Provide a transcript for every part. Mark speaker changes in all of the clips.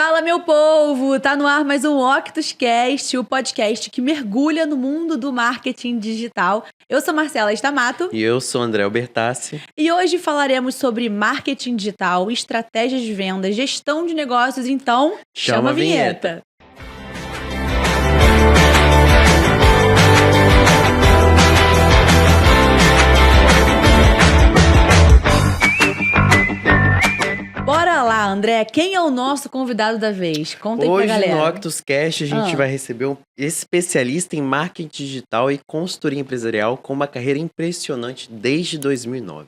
Speaker 1: Fala, meu povo! Tá no ar mais um OctusCast, o podcast que mergulha no mundo do marketing digital. Eu sou Marcela Stamato.
Speaker 2: E eu sou André Albertassi.
Speaker 1: E hoje falaremos sobre marketing digital, estratégias de venda, gestão de negócios. Então, chama a vinheta! Bora lá, André. Quem é o nosso convidado da vez? Conta aí pra galera.
Speaker 2: Hoje no OctusCast a gente vai receber um especialista em marketing digital e consultoria empresarial com uma carreira impressionante desde 2009.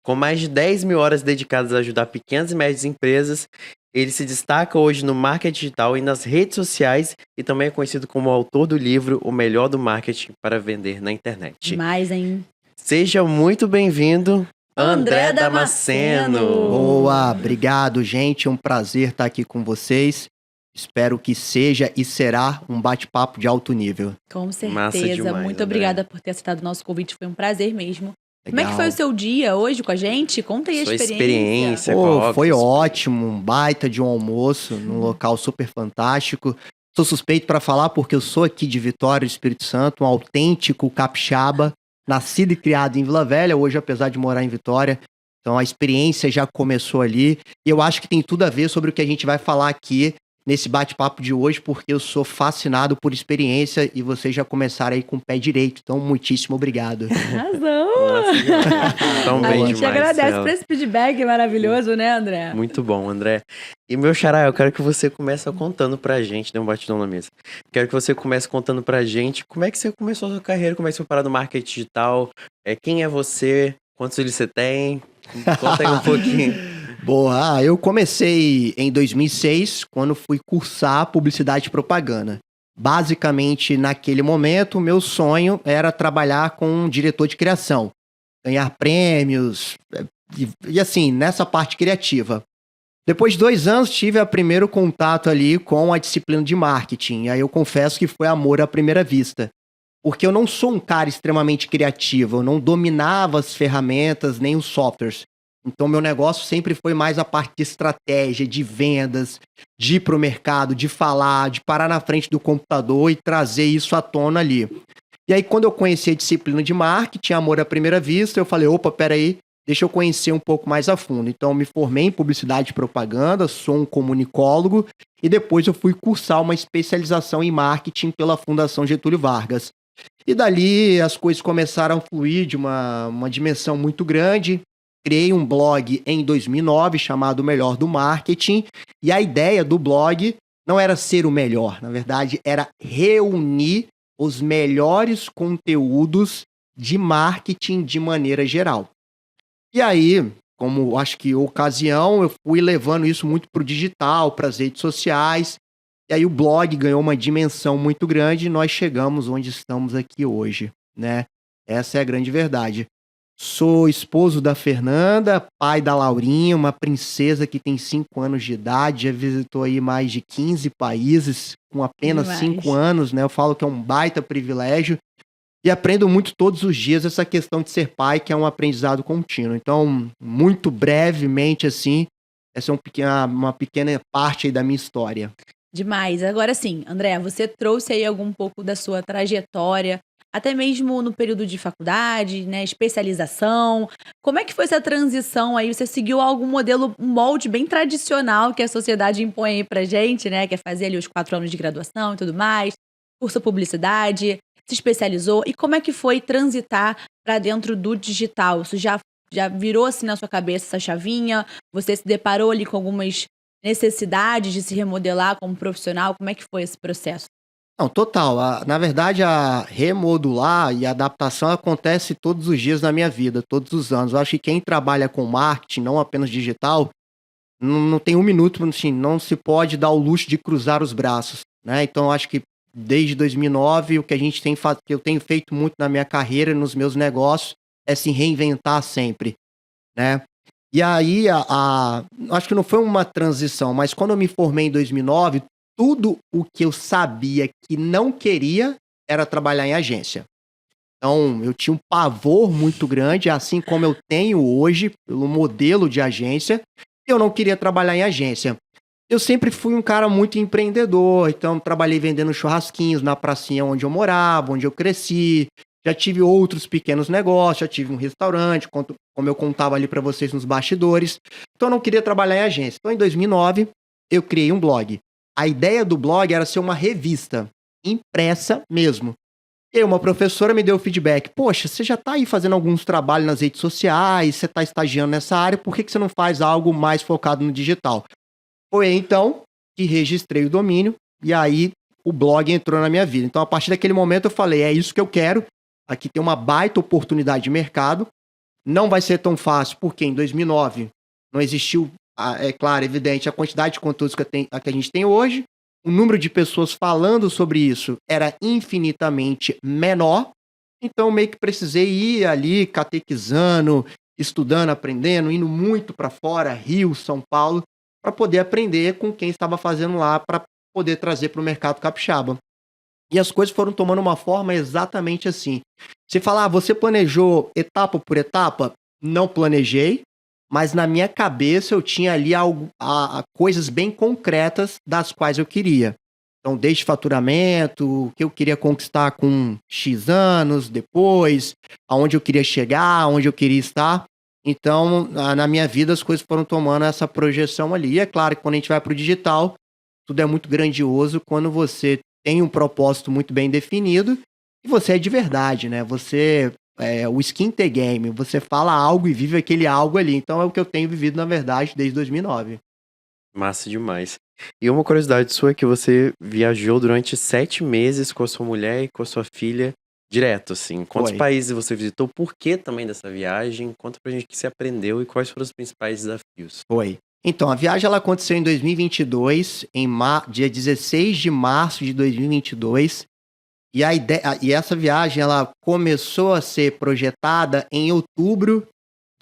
Speaker 2: Com mais de 10 mil horas dedicadas a ajudar pequenas e médias empresas, ele se destaca hoje no marketing digital e nas redes sociais e também é conhecido como autor do livro O Melhor do Marketing para Vender na Internet.
Speaker 1: Demais, hein?
Speaker 2: Seja muito bem-vindo, André Damasceno.
Speaker 3: Boa, obrigado, gente. É um prazer estar aqui com vocês. Espero que seja e será um bate-papo de alto nível.
Speaker 1: Com
Speaker 2: Massa
Speaker 1: certeza.
Speaker 2: demais,
Speaker 1: Muito
Speaker 2: André.
Speaker 1: obrigada por ter aceitado o nosso convite. Foi um prazer mesmo.
Speaker 3: Legal.
Speaker 1: Como é que foi o seu dia hoje com a gente? Conta aí a
Speaker 2: Sua
Speaker 1: experiência.
Speaker 2: experiência com a
Speaker 3: Pô, foi
Speaker 2: Octus.
Speaker 3: ótimo, um baita de um almoço num local super fantástico. Sou suspeito para falar porque eu sou aqui de Vitória do Espírito Santo, um autêntico capixaba, nascido e criado em Vila Velha, hoje apesar de morar em Vitória. Então a experiência já começou ali e eu acho que tem tudo a ver sobre o que a gente vai falar aqui nesse bate-papo de hoje, porque eu sou fascinado por experiência e vocês já começaram aí com o pé direito. Então, muitíssimo obrigado.
Speaker 1: Razão!
Speaker 2: Nossa, demais. Tão
Speaker 1: A
Speaker 2: bem
Speaker 1: gente
Speaker 2: demais,
Speaker 1: agradece
Speaker 2: Cela.
Speaker 1: por esse feedback maravilhoso, né, André?
Speaker 2: Muito bom, André. E meu xará, eu quero que você comece contando pra gente, dê um batidão na mesa. Quero que você comece contando pra gente como é que você começou a sua carreira, como é que você foi parar no marketing digital, quem é você, quantos filhos você tem, conta aí um pouquinho.
Speaker 3: Boa, eu comecei em 2006, quando fui cursar publicidade e propaganda. Basicamente, naquele momento, o meu sonho era trabalhar com um diretor de criação, ganhar prêmios, e assim, nessa parte criativa. Depois de 2 anos, tive o primeiro contato ali com a disciplina de marketing. E aí eu confesso que foi amor à primeira vista. Porque eu não sou um cara extremamente criativo, eu não dominava as ferramentas nem os softwares. Então, meu negócio sempre foi mais a parte de estratégia, de vendas, de ir pro mercado, de falar, de parar na frente do computador e trazer isso à tona ali. E aí, quando eu conheci a disciplina de marketing, amor à primeira vista, eu falei, opa, peraí, deixa eu conhecer um pouco mais a fundo. Então, eu me formei em publicidade e propaganda, sou um comunicólogo, e depois eu fui cursar uma especialização em marketing pela Fundação Getúlio Vargas. E dali, as coisas começaram a fluir de uma dimensão muito grande. Criei um blog em 2009 chamado O Melhor do Marketing, e a ideia do blog não era ser o melhor, na verdade era reunir os melhores conteúdos de marketing de maneira geral. E aí, como acho que ocasião, eu fui levando isso muito para o digital, para as redes sociais, e aí o blog ganhou uma dimensão muito grande e nós chegamos onde estamos aqui hoje, né? Essa é a grande verdade. Sou esposo da Fernanda, pai da Laurinha, uma princesa que tem 5 anos de idade, já visitou aí mais de 15 países com apenas
Speaker 1: Demais.
Speaker 3: 5 anos, né? Eu falo que é um baita privilégio e aprendo muito todos os dias essa questão de ser pai, que é um aprendizado contínuo. Então, muito brevemente assim, essa é uma pequena parte aí da minha história.
Speaker 1: Demais. Agora sim, André, você trouxe aí algum pouco da sua trajetória, até mesmo no período de faculdade, né, especialização. Como é que foi essa transição aí? Você seguiu algum modelo, um molde bem tradicional que a sociedade impõe aí pra gente, né? Que é fazer ali os 4 anos de graduação e tudo mais, cursou publicidade, se especializou. E como é que foi transitar para dentro do digital? Isso já virou assim na sua cabeça essa chavinha? Você se deparou ali com algumas necessidades de se remodelar como profissional? Como é que foi esse processo?
Speaker 3: Não, total. Na verdade, a remodular e a adaptação acontece todos os dias na minha vida, todos os anos. Eu acho que quem trabalha com marketing, não apenas digital, não tem um minuto, assim, não se pode dar o luxo de cruzar os braços, né? Então, eu acho que desde 2009, o que que eu tenho feito muito na minha carreira, nos meus negócios, é se reinventar sempre, né? E aí, acho que não foi uma transição, mas quando eu me formei em 2009, tudo o que eu sabia que não queria era trabalhar em agência. Então, eu tinha um pavor muito grande, assim como eu tenho hoje, pelo modelo de agência, eu não queria trabalhar em agência. Eu sempre fui um cara muito empreendedor, então trabalhei vendendo churrasquinhos na pracinha onde eu morava, onde eu cresci. Já tive outros pequenos negócios, já tive um restaurante, como eu contava ali para vocês nos bastidores. Então eu não queria trabalhar em agência. Então em 2009 eu criei um blog. A ideia do blog era ser uma revista, impressa mesmo. E aí uma professora me deu o feedback. Poxa, você já está aí fazendo alguns trabalhos nas redes sociais, você está estagiando nessa área, por que você não faz algo mais focado no digital? Foi então que registrei o domínio e aí o blog entrou na minha vida. Então, a partir daquele momento, eu falei, é isso que eu quero. Aqui tem uma baita oportunidade de mercado. Não vai ser tão fácil, porque em 2009 não existiu, é claro, evidente, a quantidade de conteúdos que a gente tem hoje. O número de pessoas falando sobre isso era infinitamente menor. Então, meio que precisei ir ali catequizando, estudando, aprendendo, indo muito para fora, Rio, São Paulo, para poder aprender com quem estava fazendo lá, para poder trazer para o mercado capixaba. E as coisas foram tomando uma forma exatamente assim. Você fala, você planejou etapa por etapa? Não planejei, mas na minha cabeça eu tinha ali coisas bem concretas das quais eu queria. Então, desde faturamento, o que eu queria conquistar com X anos depois, aonde eu queria chegar, aonde eu queria estar. Então, na minha vida, as coisas foram tomando essa projeção ali. E é claro que quando a gente vai para o digital, tudo é muito grandioso quando você tem um propósito muito bem definido e você é de verdade, né? Você o skin the game, você fala algo e vive aquele algo ali. Então, é o que eu tenho vivido, na verdade, desde 2009.
Speaker 2: Massa demais. E uma curiosidade sua é que você viajou durante 7 meses com a sua mulher e com a sua filha direto, assim. Quantos
Speaker 3: Foi.
Speaker 2: países você visitou? Por que também dessa viagem? Conta pra gente o que você aprendeu e quais foram os principais desafios.
Speaker 3: Foi. Então, a viagem ela aconteceu em 2022, dia 16 de março de 2022. E essa viagem ela começou a ser projetada em outubro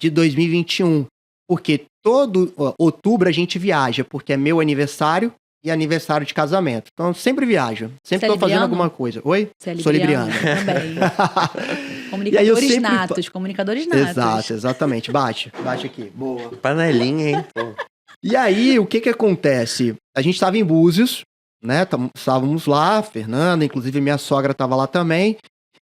Speaker 3: de 2021. Porque todo outubro a gente viaja, porque é meu aniversário e aniversário de casamento. Então, eu sempre viajo. Sempre
Speaker 1: Você é
Speaker 3: tô fazendo
Speaker 1: libriano?
Speaker 3: alguma coisa. Oi?
Speaker 1: Você é
Speaker 3: Sou libriano.
Speaker 1: Também.
Speaker 3: E aí eu
Speaker 1: Comunicadores
Speaker 3: sempre
Speaker 1: natos, comunicadores natos.
Speaker 3: Exato, exatamente. Bate aqui. Boa.
Speaker 2: Panelinha, hein? Pô.
Speaker 3: E aí, o que acontece? A gente estava em Búzios, né? Estávamos lá, Fernanda, inclusive minha sogra estava lá também.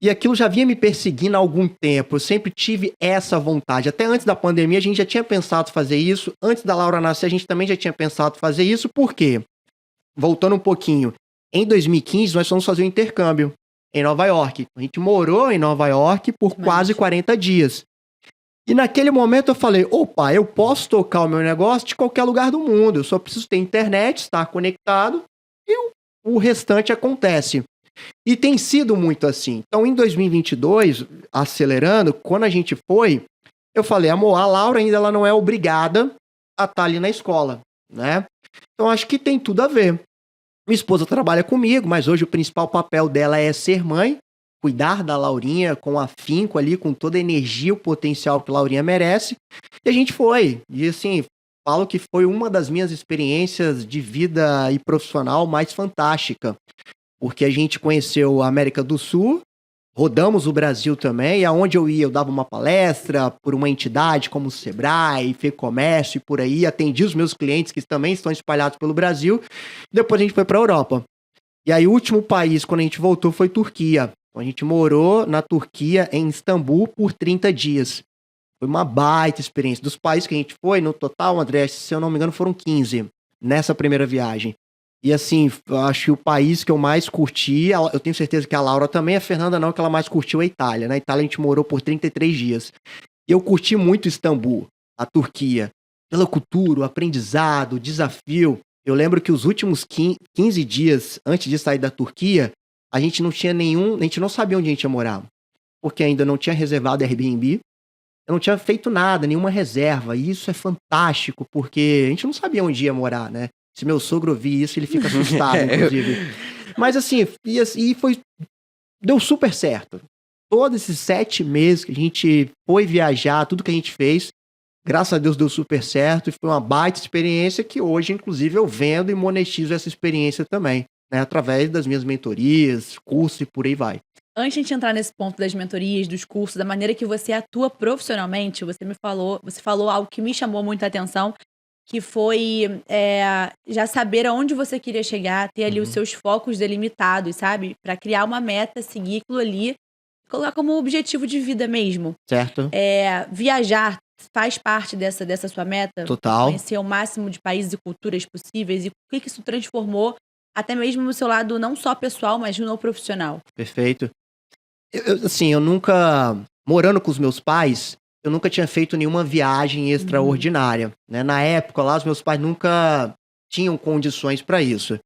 Speaker 3: E aquilo já vinha me perseguindo há algum tempo. Eu sempre tive essa vontade. Até antes da pandemia, a gente já tinha pensado fazer isso. Antes da Laura nascer, a gente também já tinha pensado fazer isso. Por quê? Voltando um pouquinho. Em 2015, nós fomos fazer um intercâmbio em Nova York. A gente morou em Nova York por quase 40 dias. E naquele momento eu falei, opa, eu posso tocar o meu negócio de qualquer lugar do mundo. Eu só preciso ter internet, estar conectado e o restante acontece. E tem sido muito assim. Então, em 2022, acelerando, quando a gente foi, eu falei, amor, a Laura ainda ela não é obrigada a estar ali na escola, né? Então, acho que tem tudo a ver. Minha esposa trabalha comigo, mas hoje o principal papel dela é ser mãe, cuidar da Laurinha com afinco ali, com toda a energia, o potencial que a Laurinha merece. E a gente foi. E assim, falo que foi uma das minhas experiências de vida e profissional mais fantástica. Porque a gente conheceu a América do Sul, rodamos o Brasil também, e aonde eu ia, eu dava uma palestra por uma entidade como o Sebrae, FEComércio e por aí, atendi os meus clientes que também estão espalhados pelo Brasil. Depois a gente foi para a Europa. E aí o último país, quando a gente voltou, foi Turquia. Então, a gente morou na Turquia, em Istambul, por 30 dias. Foi uma baita experiência. Dos países que a gente foi, no total, André, se eu não me engano, foram 15 nessa primeira viagem. E assim, eu acho que o país que eu mais curti, eu tenho certeza que a Laura também, a Fernanda não, que ela mais curtiu a Itália. Na Itália a gente morou por 33 dias. E eu curti muito Istambul, a Turquia, pela cultura, o aprendizado, o desafio. Eu lembro que os últimos 15 dias antes de sair da Turquia, a gente não sabia onde a gente ia morar. Porque ainda não tinha reservado Airbnb, eu não tinha feito nada, nenhuma reserva. E isso é fantástico, porque a gente não sabia onde ia morar, né? Se meu sogro ouvir isso, ele fica assustado, inclusive. Mas assim, deu super certo. Todos esses 7 meses que a gente foi viajar, tudo que a gente fez, graças a Deus deu super certo e foi uma baita experiência que hoje, inclusive, eu vendo e monetizo essa experiência também, né? Através das minhas mentorias, cursos e por aí vai.
Speaker 1: Antes de a gente entrar nesse ponto das mentorias, dos cursos, da maneira que você atua profissionalmente, você falou algo que me chamou muita atenção, que foi já saber aonde você queria chegar, ter ali os seus focos delimitados, sabe? Pra criar uma meta, seguir aquilo ali, colocar como objetivo de vida mesmo.
Speaker 3: Certo?
Speaker 1: Viajar faz parte dessa sua meta?
Speaker 3: Total.
Speaker 1: Conhecer o máximo de países e culturas possíveis, e o que isso transformou, até mesmo no seu lado não só pessoal, mas no profissional?
Speaker 3: Perfeito. Assim, eu nunca, morando com os meus pais, eu nunca tinha feito nenhuma viagem extraordinária, né? Na época lá, os meus pais nunca tinham condições para isso.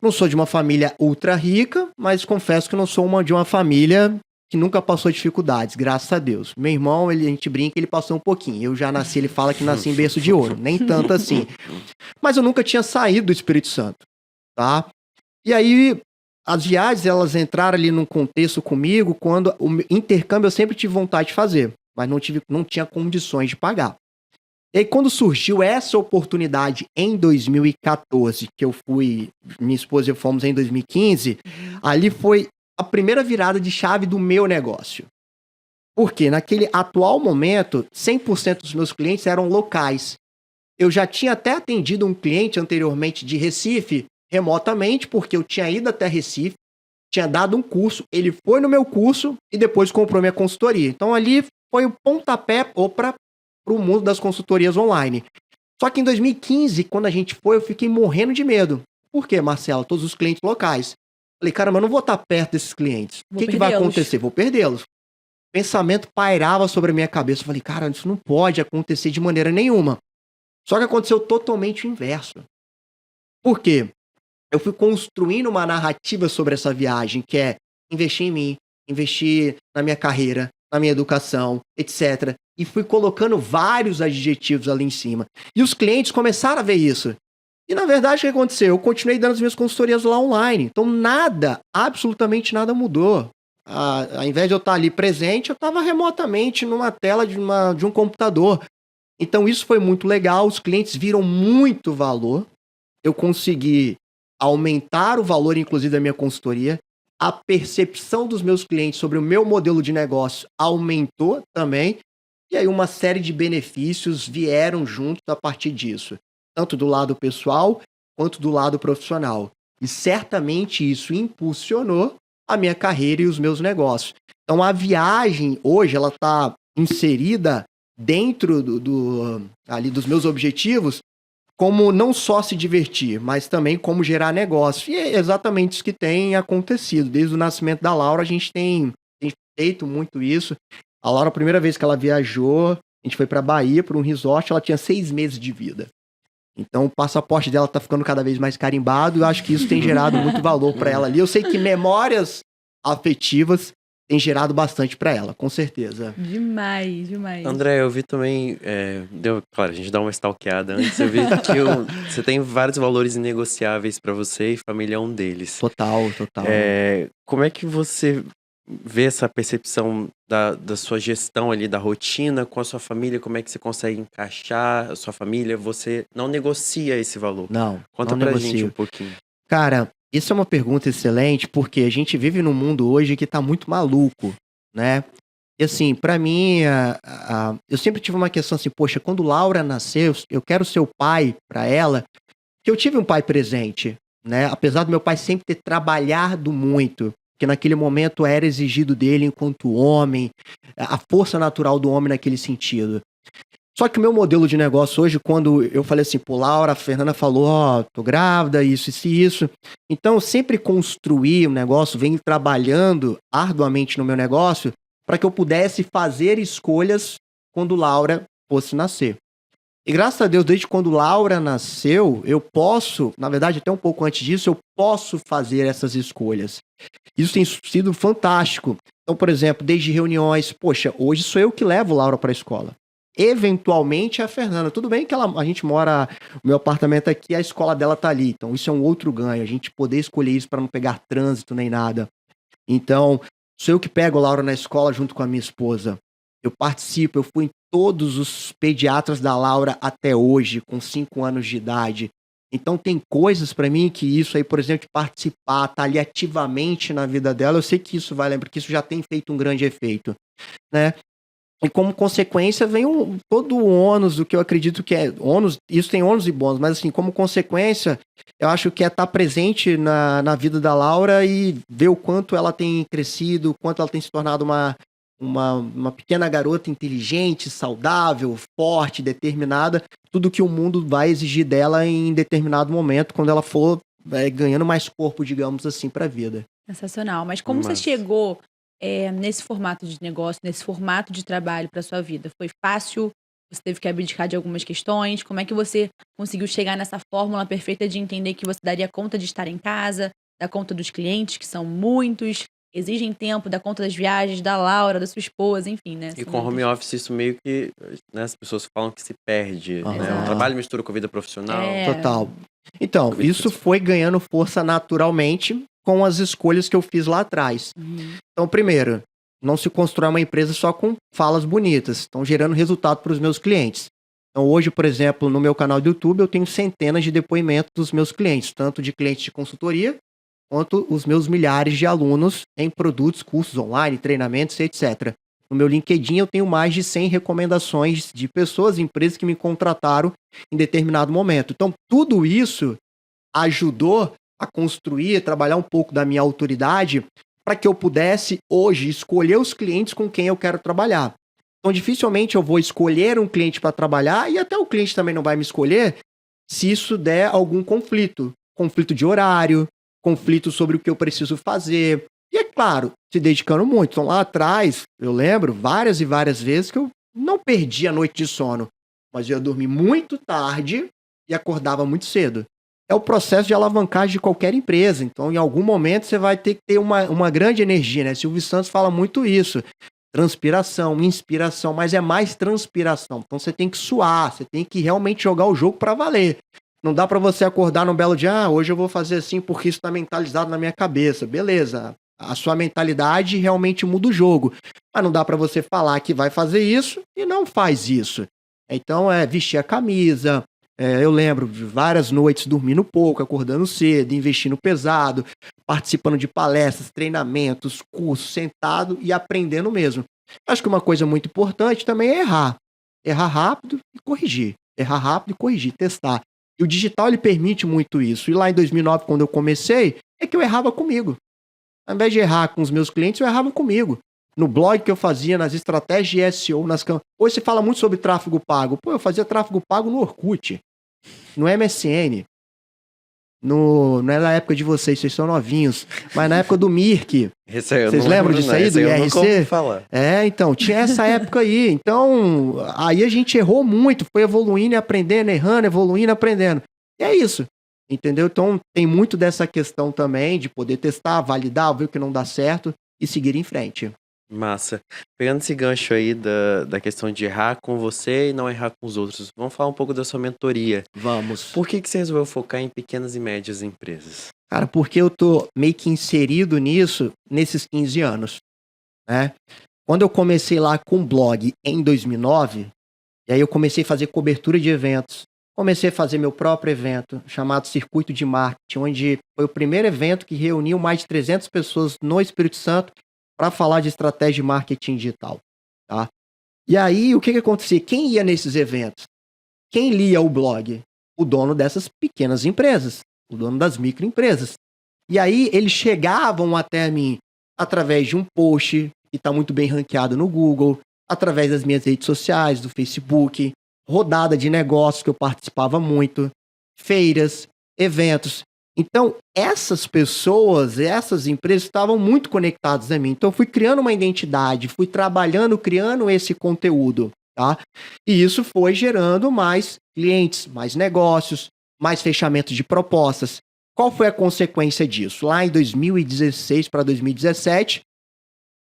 Speaker 3: Não sou de uma família ultra rica, mas confesso que não sou de uma família que nunca passou dificuldades, graças a Deus. Meu irmão, a gente brinca, ele passou um pouquinho. Eu já nasci, ele fala que nasci em berço de ouro, nem tanto assim. Mas eu nunca tinha saído do Espírito Santo, tá? E aí, as viagens, elas entraram ali num contexto comigo, quando o intercâmbio eu sempre tive vontade de fazer, mas não tinha condições de pagar. E aí, quando surgiu essa oportunidade em 2014, que eu fui, minha esposa e eu fomos em 2015, ali foi a primeira virada de chave do meu negócio. Porque naquele atual momento, 100% dos meus clientes eram locais. Eu já tinha até atendido um cliente anteriormente de Recife, remotamente, porque eu tinha ido até Recife, tinha dado um curso, ele foi no meu curso e depois comprou minha consultoria. Então ali foi o pontapé para o mundo das consultorias online. Só que em 2015, quando a gente foi, eu fiquei morrendo de medo. Por quê, Marcela? Todos os clientes locais. Falei, caramba, eu não vou estar perto desses clientes. O que vai acontecer? Vou perdê-los. O pensamento pairava sobre a minha cabeça. Eu falei, cara, isso não pode acontecer de maneira nenhuma. Só que aconteceu totalmente o inverso. Por quê? Eu fui construindo uma narrativa sobre essa viagem, que é investir em mim, investir na minha carreira, na minha educação, etc. E fui colocando vários adjetivos ali em cima. E os clientes começaram a ver isso. E na verdade, o que aconteceu? Eu continuei dando as minhas consultorias lá online. Então nada, absolutamente nada mudou. Ao invés de eu estar ali presente, eu estava remotamente numa tela de um computador. Então isso foi muito legal, os clientes viram muito valor. Eu consegui aumentar o valor, inclusive, da minha consultoria. A percepção dos meus clientes sobre o meu modelo de negócio aumentou também. E aí uma série de benefícios vieram juntos a partir disso. Tanto do lado pessoal, quanto do lado profissional. E certamente isso impulsionou a minha carreira e os meus negócios. Então a viagem, hoje, ela está inserida dentro ali dos meus objetivos, como não só se divertir, mas também como gerar negócio. E é exatamente isso que tem acontecido. Desde o nascimento da Laura, a gente tem feito muito isso. A Laura, a primeira vez que ela viajou, a gente foi para Bahia, para um resort, ela tinha 6 meses de vida. Então o passaporte dela tá ficando cada vez mais carimbado e eu acho que isso tem gerado muito valor para ela ali. Eu sei que memórias afetivas têm gerado bastante para ela, com certeza.
Speaker 1: Demais, demais.
Speaker 2: André, eu vi também, claro, a gente dá uma stalkeada antes, eu vi que você tem vários valores inegociáveis para você e família é um deles.
Speaker 3: Total.
Speaker 2: Como é que você vê essa percepção da sua gestão ali, da rotina com a sua família? Como é que você consegue encaixar a sua família? Você não negocia esse valor?
Speaker 3: Não,
Speaker 2: Conta pra gente um pouquinho.
Speaker 3: Cara, isso é uma pergunta excelente, porque a gente vive num mundo hoje que tá muito maluco, né? E assim, pra mim, eu sempre tive uma questão assim, poxa, quando Laura nasceu, eu quero ser o pai pra ela, que eu tive um pai presente, né? Apesar do meu pai sempre ter trabalhado muito, que naquele momento era exigido dele enquanto homem, a força natural do homem naquele sentido. Só que o meu modelo de negócio hoje, quando eu falei assim, pô, Laura, a Fernanda falou, tô grávida, isso. Então, eu sempre construí um negócio, venho trabalhando arduamente no meu negócio para que eu pudesse fazer escolhas quando Laura fosse nascer. E graças a Deus, desde quando Laura nasceu, eu posso, na verdade até um pouco antes disso, eu posso fazer essas escolhas. Isso tem sido fantástico. Então, por exemplo, desde reuniões, poxa, hoje sou eu que levo Laura para a escola. Eventualmente a Fernanda, tudo bem que a gente mora, o meu apartamento aqui, a escola dela tá ali, então isso é um outro ganho, a gente poder escolher isso para não pegar trânsito nem nada. Então, sou eu que pego a Laura na escola junto com a minha esposa. Eu participo, eu fui em todos os pediatras da Laura até hoje, com 5 anos de idade. Então tem coisas para mim que isso aí, por exemplo, de participar, tá ali ativamente na vida dela, eu sei que isso vai lembrar, que isso já tem feito um grande efeito, né? E como consequência vem todo o ônus, do que eu acredito que é ônus, isso tem ônus e bônus, mas assim, como consequência, eu acho que é estar presente na vida da Laura e ver o quanto ela tem crescido, o quanto ela tem se tornado uma pequena garota inteligente, saudável, forte, determinada, tudo que o mundo vai exigir dela em determinado momento, quando ela for ganhando mais corpo, digamos assim, para a vida.
Speaker 1: Sensacional. Mas como você chegou nesse formato de negócio, nesse formato de trabalho para sua vida? Foi fácil? Você teve que abdicar de algumas questões? Como é que você conseguiu chegar nessa fórmula perfeita de entender que você daria conta de estar em casa, dar conta dos clientes, que são muitos, exigem tempo, dar conta das viagens, da Laura, da sua esposa, enfim, né?
Speaker 2: E com home office isso meio que, né, as pessoas falam que se perde, né? O trabalho mistura com a vida profissional.
Speaker 3: Total. Então, isso foi ganhando força naturalmente com as escolhas que eu fiz lá atrás. Então, primeiro, não se constrói uma empresa só com falas bonitas, estão gerando resultado para os meus clientes. Então, hoje, por exemplo, no meu canal do YouTube, eu tenho centenas de depoimentos dos meus clientes, tanto de clientes de consultoria, quanto os meus milhares de alunos em produtos, cursos online, treinamentos, etc. No meu LinkedIn, eu tenho mais de 100 recomendações de pessoas, empresas que me contrataram em determinado momento. Então, tudo isso ajudou a construir, trabalhar um pouco da minha autoridade para que eu pudesse, hoje, escolher os clientes com quem eu quero trabalhar. Então, dificilmente eu vou escolher um cliente para trabalhar e até o cliente também não vai me escolher se isso der algum conflito. Conflito de horário, conflito sobre o que eu preciso fazer. E, é claro, se dedicando muito. Então, lá atrás, eu lembro várias e várias vezes que eu não perdi a noite de sono, mas eu ia dormir muito tarde e acordava muito cedo. É o processo de alavancagem de qualquer empresa. Então, em algum momento, você vai ter que ter uma grande energia, né? Silvio Santos fala muito isso. Transpiração, inspiração, mas é mais transpiração. Então, você tem que suar, você tem que realmente jogar o jogo para valer. Não dá para você acordar num belo dia, hoje eu vou fazer assim porque isso está mentalizado na minha cabeça. Beleza, a sua mentalidade realmente muda o jogo. Mas não dá para você falar que vai fazer isso e não faz isso. Então, vestir a camisa. Eu lembro de várias noites dormindo pouco, acordando cedo, investindo pesado, participando de palestras, treinamentos, cursos, sentado e aprendendo mesmo. Acho que uma coisa muito importante também é errar. Errar rápido e corrigir. Errar rápido e corrigir, testar. E o digital, ele permite muito isso. E lá em 2009, quando eu comecei, é que eu errava comigo. Ao invés de errar com os meus clientes, eu errava comigo. No blog que eu fazia, nas estratégias de SEO, hoje você fala muito sobre tráfego pago. Pô, eu fazia tráfego pago no Orkut, no MSN. Não é na época de vocês são novinhos, mas na época do Mirk. Vocês lembram disso aí, do IRC? Então, tinha essa época aí. Então, aí a gente errou muito, foi evoluindo e aprendendo, errando, evoluindo, aprendendo. E é isso, entendeu? Então, tem muito dessa questão também de poder testar, validar, ver o que não dá certo e seguir em frente.
Speaker 2: Massa. Pegando esse gancho aí da questão de errar com você e não errar com os outros, vamos falar um pouco da sua mentoria.
Speaker 3: Vamos.
Speaker 2: Por que você resolveu focar em pequenas e médias empresas?
Speaker 3: Cara, porque eu tô meio que inserido nisso nesses 15 anos, né? Quando eu comecei lá com o blog em 2009, e aí eu comecei a fazer cobertura de eventos, comecei a fazer meu próprio evento, chamado Circuito de Marketing, onde foi o primeiro evento que reuniu mais de 300 pessoas no Espírito Santo para falar de estratégia de marketing digital, tá? E aí, o que acontecia? Quem ia nesses eventos? Quem lia o blog? O dono dessas pequenas empresas, o dono das microempresas. E aí, eles chegavam até mim através de um post que está muito bem ranqueado no Google, através das minhas redes sociais, do Facebook, rodada de negócios que eu participava muito, feiras, eventos. Então, essas pessoas, essas empresas estavam muito conectadas a mim. Então, eu fui criando uma identidade, fui trabalhando, criando esse conteúdo, tá? E isso foi gerando mais clientes, mais negócios, mais fechamento de propostas. Qual foi a consequência disso? Lá em 2016 para 2017,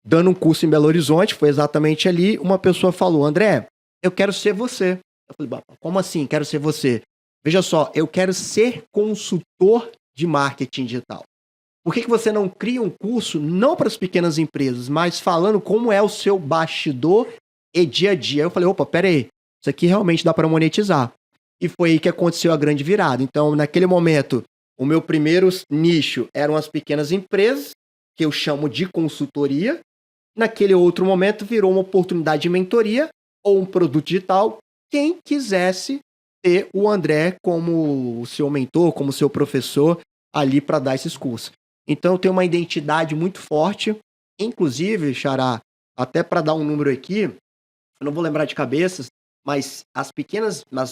Speaker 3: dando um curso em Belo Horizonte, foi exatamente ali, uma pessoa falou, André, eu quero ser você. Eu falei, como assim, quero ser você? Veja só, eu quero ser consultor de marketing digital. Por que você não cria um curso, não para as pequenas empresas, mas falando como é o seu bastidor e dia a dia? Eu falei, opa, peraí, isso aqui realmente dá para monetizar. E foi aí que aconteceu a grande virada. Então, naquele momento, o meu primeiro nicho eram as pequenas empresas, que eu chamo de consultoria. Naquele outro momento virou uma oportunidade de mentoria ou um produto digital. Quem quisesse ter o André como o seu mentor, como seu professor ali para dar esses cursos. Então eu tenho uma identidade muito forte, inclusive, Xará, até para dar um número aqui, eu não vou lembrar de cabeças, mas as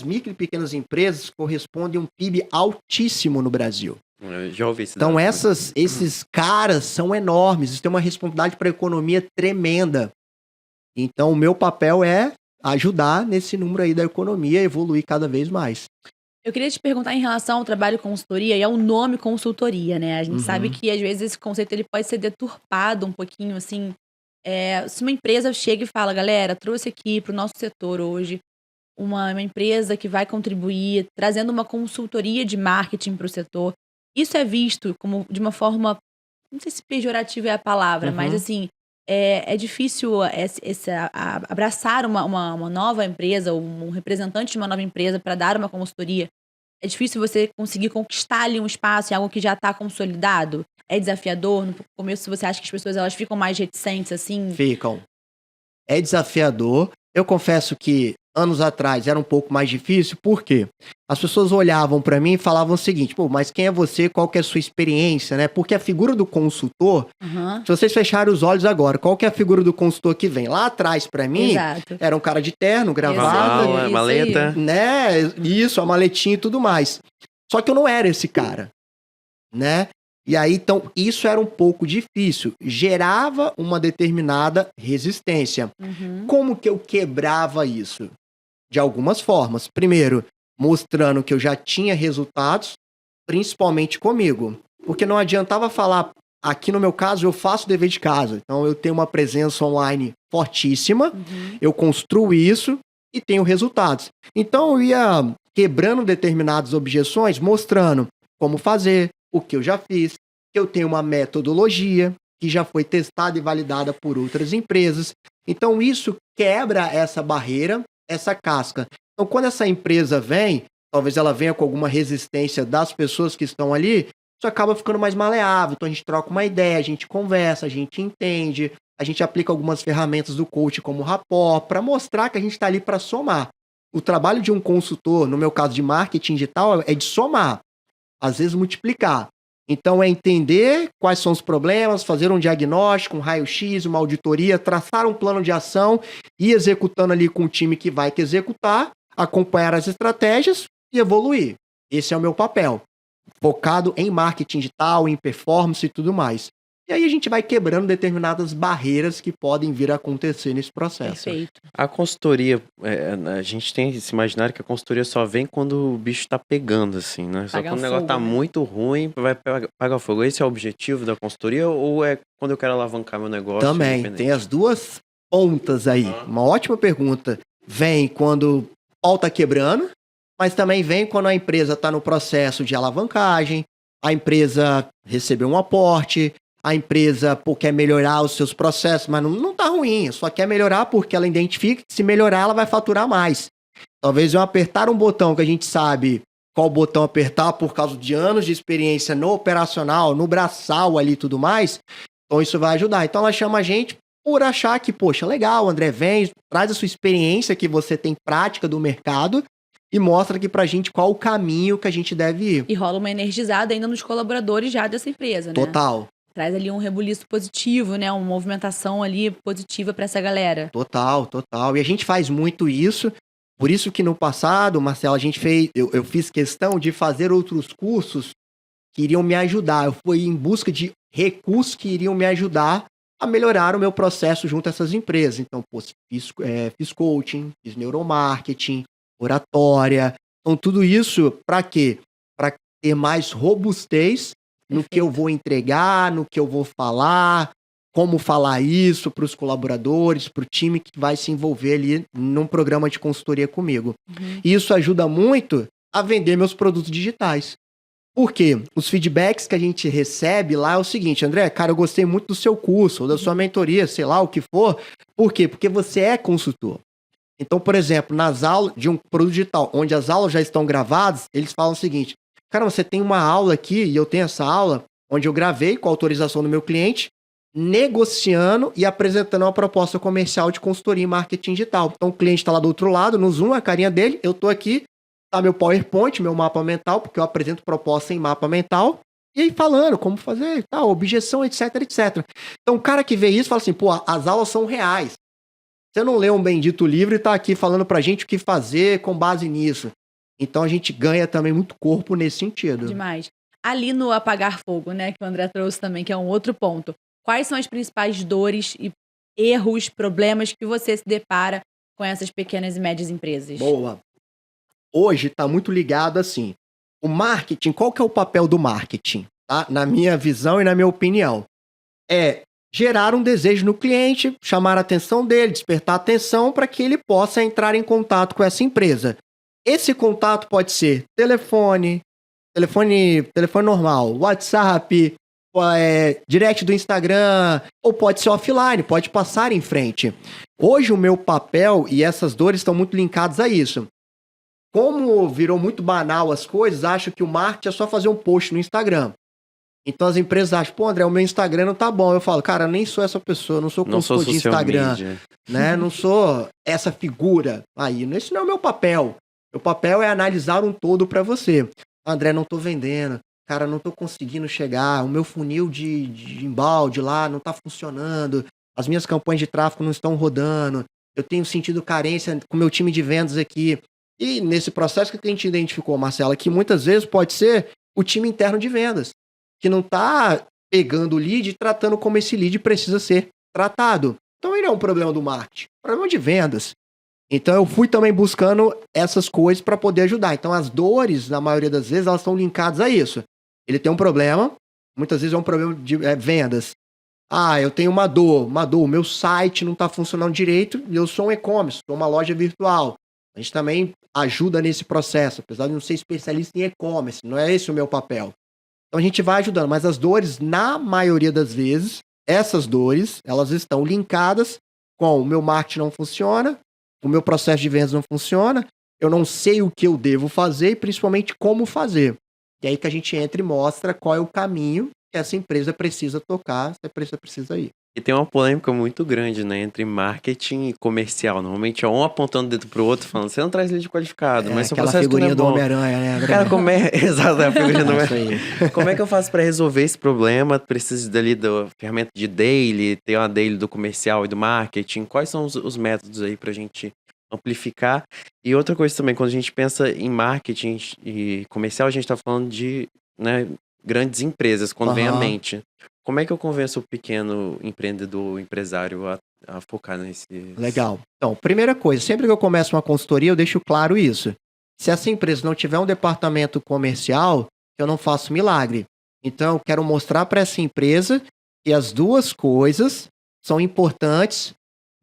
Speaker 3: micro e pequenas empresas correspondem a um PIB altíssimo no Brasil.
Speaker 2: Eu já ouvi isso.
Speaker 3: Então esses caras são enormes, eles têm uma responsabilidade para a economia tremenda. Então o meu papel é ajudar nesse número aí da economia a evoluir cada vez mais.
Speaker 1: Eu queria te perguntar em relação ao trabalho consultoria e ao nome consultoria, né? A gente sabe que às vezes esse conceito ele pode ser deturpado um pouquinho, assim. Se uma empresa chega e fala, galera, trouxe aqui para o nosso setor hoje uma empresa que vai contribuir, trazendo uma consultoria de marketing para o setor. Isso é visto como de uma forma, não sei se pejorativa é a palavra, mas assim, é difícil abraçar uma nova empresa, ou um representante de uma nova empresa para dar uma consultoria. É difícil você conseguir conquistar ali um espaço em algo que já está consolidado? É desafiador? No começo você acha que as pessoas elas ficam mais reticentes assim?
Speaker 3: Ficam. É desafiador. Eu confesso que anos atrás era um pouco mais difícil, por quê? As pessoas olhavam para mim e falavam o seguinte, pô, mas quem é você? Qual que é a sua experiência, né? Porque a figura do consultor, se vocês fecharem os olhos agora, qual que é a figura do consultor que vem? Lá atrás, para mim, era um cara de terno, gravata,
Speaker 2: maleta,
Speaker 3: né? Isso, a maletinha e tudo mais. Só que eu não era esse cara, né? E aí, então, isso era um pouco difícil. Gerava uma determinada resistência. Como que eu quebrava isso? De algumas formas. Primeiro, mostrando que eu já tinha resultados, principalmente comigo. Porque não adiantava falar, aqui no meu caso, eu faço o dever de casa. Então, eu tenho uma presença online fortíssima, eu construo isso e tenho resultados. Então, eu ia quebrando determinadas objeções, mostrando como fazer, o que eu já fiz, que eu tenho uma metodologia que já foi testada e validada por outras empresas. Então, isso quebra essa barreira, essa casca. Então, quando essa empresa vem, talvez ela venha com alguma resistência das pessoas que estão ali, isso acaba ficando mais maleável. Então, a gente troca uma ideia, a gente conversa, a gente entende, a gente aplica algumas ferramentas do coach como o rapport, para mostrar que a gente está ali para somar. O trabalho de um consultor, no meu caso de marketing digital, é de somar. Às vezes multiplicar. Então é entender quais são os problemas, fazer um diagnóstico, um raio-x, uma auditoria, traçar um plano de ação e executando ali com o time que vai executar, acompanhar as estratégias e evoluir. Esse é o meu papel. Focado em marketing digital, em performance e tudo mais. E aí a gente vai quebrando determinadas barreiras que podem vir a acontecer nesse processo.
Speaker 1: Perfeito.
Speaker 2: A consultoria, a gente tem esse imaginário que a consultoria só vem quando o bicho tá pegando, assim, né? Só quando o negócio tá muito ruim, vai pagar fogo. Esse é o objetivo da consultoria ou é quando eu quero alavancar meu negócio?
Speaker 3: Também, tem as duas pontas aí. Uma ótima pergunta. Vem quando o pau tá quebrando, mas também vem quando a empresa tá no processo de alavancagem, a empresa recebeu um aporte, a empresa quer melhorar os seus processos, mas não tá ruim, só quer melhorar porque ela identifica que se melhorar ela vai faturar mais. Talvez eu apertar um botão que a gente sabe qual botão apertar por causa de anos de experiência no operacional, no braçal ali e tudo mais, então isso vai ajudar. Então ela chama a gente por achar que, poxa, legal, André, vem, traz a sua experiência que você tem prática do mercado e mostra aqui pra gente qual o caminho que a gente deve ir.
Speaker 1: E rola uma energizada ainda nos colaboradores já dessa empresa, né?
Speaker 3: Total.
Speaker 1: Traz ali um rebuliço positivo, né? Uma movimentação ali positiva para essa galera.
Speaker 3: Total. E a gente faz muito isso. Por isso que no passado, Marcelo, eu fiz questão de fazer outros cursos que iriam me ajudar. Eu fui em busca de recursos que iriam me ajudar a melhorar o meu processo junto a essas empresas. Então, fiz coaching, fiz neuromarketing, oratória. Então, tudo isso para quê? Para ter mais robustez no que eu vou entregar, no que eu vou falar, como falar isso para os colaboradores, para o time que vai se envolver ali num programa de consultoria comigo. E isso ajuda muito a vender meus produtos digitais. Por quê? Os feedbacks que a gente recebe lá é o seguinte, André, cara, eu gostei muito do seu curso, ou da sua mentoria, sei lá, o que for. Por quê? Porque você é consultor. Então, por exemplo, nas aulas de um produto digital, onde as aulas já estão gravadas, eles falam o seguinte, cara, você tem uma aula aqui, e eu tenho essa aula, onde eu gravei com a autorização do meu cliente, negociando e apresentando uma proposta comercial de consultoria em marketing digital. Então o cliente está lá do outro lado, no Zoom, a carinha dele, eu estou aqui, tá meu PowerPoint, meu mapa mental, porque eu apresento proposta em mapa mental, e aí falando como fazer, tal, objeção, etc, etc. Então o cara que vê isso fala assim, pô, as aulas são reais. Você não lê um bendito livro e tá aqui falando pra gente o que fazer com base nisso. Então a gente ganha também muito corpo nesse sentido.
Speaker 1: Demais. Ali no apagar fogo, né, que o André trouxe também, que é um outro ponto. Quais são as principais dores e erros, problemas que você se depara com essas pequenas e médias empresas?
Speaker 3: Boa. Hoje está muito ligado assim. O marketing, qual que é o papel do marketing? Tá? Na minha visão e na minha opinião. É gerar um desejo no cliente, chamar a atenção dele, despertar a atenção para que ele possa entrar em contato com essa empresa. Esse contato pode ser telefone normal, WhatsApp, direct do Instagram, ou pode ser offline, pode passar em frente. Hoje o meu papel e essas dores estão muito linkadas a isso. Como virou muito banal as coisas, acho que o marketing é só fazer um post no Instagram. Então as empresas acham, pô, André, o meu Instagram não tá bom. Eu falo, cara, eu nem sou essa pessoa, não sou consultor de Instagram, né? Não sou essa figura aí. Esse não é o meu papel. Meu papel é analisar um todo para você. André, não tô vendendo. Cara, não tô conseguindo chegar. O meu funil de embalde lá não tá funcionando. As minhas campanhas de tráfego não estão rodando. Eu tenho sentido carência com o meu time de vendas aqui. E nesse processo que a gente identificou, Marcela, que muitas vezes pode ser o time interno de vendas, que não tá pegando o lead e tratando como esse lead precisa ser tratado. Então ele é um problema do marketing, problema de vendas. Então eu fui também buscando essas coisas para poder ajudar. Então as dores, na maioria das vezes, elas estão linkadas a isso. Ele tem um problema, muitas vezes é um problema de vendas. Ah, eu tenho uma dor, o meu site não está funcionando direito e eu sou um e-commerce, sou uma loja virtual. A gente também ajuda nesse processo, apesar de não ser especialista em e-commerce, não é esse o meu papel. Então a gente vai ajudando, mas as dores, na maioria das vezes, essas dores, elas estão linkadas com o meu marketing não funciona, o meu processo de vendas não funciona, eu não sei o que eu devo fazer e principalmente como fazer. E aí que a gente entra e mostra qual é o caminho que essa empresa precisa tocar, essa empresa precisa ir.
Speaker 2: E tem uma polêmica muito grande, né, entre marketing e comercial. Normalmente é um apontando o dedo pro outro, falando, você não traz lead qualificado, mas seu processo não é bom. Aquela figurinha do Homem-Aranha, né, André? Cara, como é... Exato, a figurinha do Homem-Aranha. Como é que eu faço para resolver esse problema? Preciso dali da ferramenta de daily, ter uma daily do comercial e do marketing. Quais são os métodos aí pra gente amplificar? E outra coisa também, quando a gente pensa em marketing e comercial, a gente tá falando de, né, grandes empresas, quando vem à mente. Como é que eu convenço o pequeno empreendedor, o empresário a focar nesse...
Speaker 3: Legal. Então, primeira coisa, sempre que eu começo uma consultoria, eu deixo claro isso. Se essa empresa não tiver um departamento comercial, eu não faço milagre. Então, eu quero mostrar para essa empresa que as duas coisas são importantes